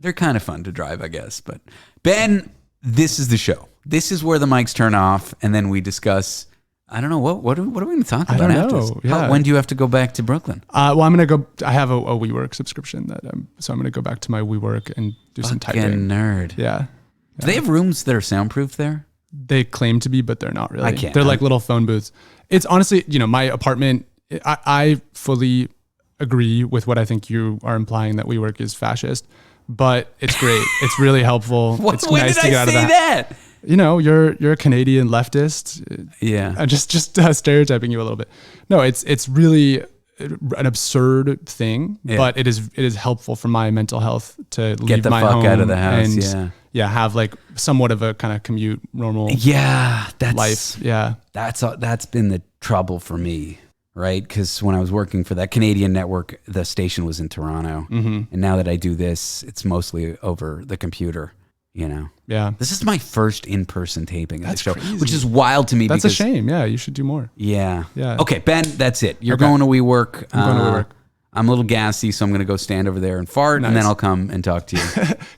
They're kind of fun to drive, I guess. But Ben, this is the show. This is where the mics turn off, and then we discuss. I don't know what are we going to talk about after this? Yeah. When do you have to go back to Brooklyn? Well, I'm going to go. I have a WeWork subscription so I'm going to go back to my WeWork and do some typing. Fucking nerd. Yeah. Do they have rooms that are soundproof there? They claim to be, but they're not really. I can't. They're like little phone booths. It's honestly, my apartment. I fully agree with what I think you are implying, that WeWork is fascist. But it's great. It's really helpful. It's nice to get out of that. You're a Canadian leftist. Yeah. I'm just stereotyping you a little bit. No, it's really an absurd thing, but it is helpful for my mental health to get the fuck out of the house. And have like somewhat of a kind of commute normal. Yeah, life. Yeah, that's been the trouble for me. right? Because when I was working for that Canadian network, the station was in Toronto. And now that I do this, it's mostly over the computer, you know? Yeah. This is my first in-person taping of the show, crazy. which is wild to me. That's a shame. Yeah, you should do more. Yeah. Yeah. Okay, Ben, that's it. You're Okay. going to WeWork. I'm going to WeWork. I'm a little gassy, so I'm going to go stand over there and fart, and then Nice. I'll come and talk to you.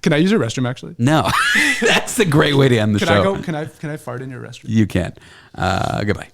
Can I use your restroom actually? No, that's the great way to end the Can show. I go? Can I fart in your restroom? You can. Goodbye.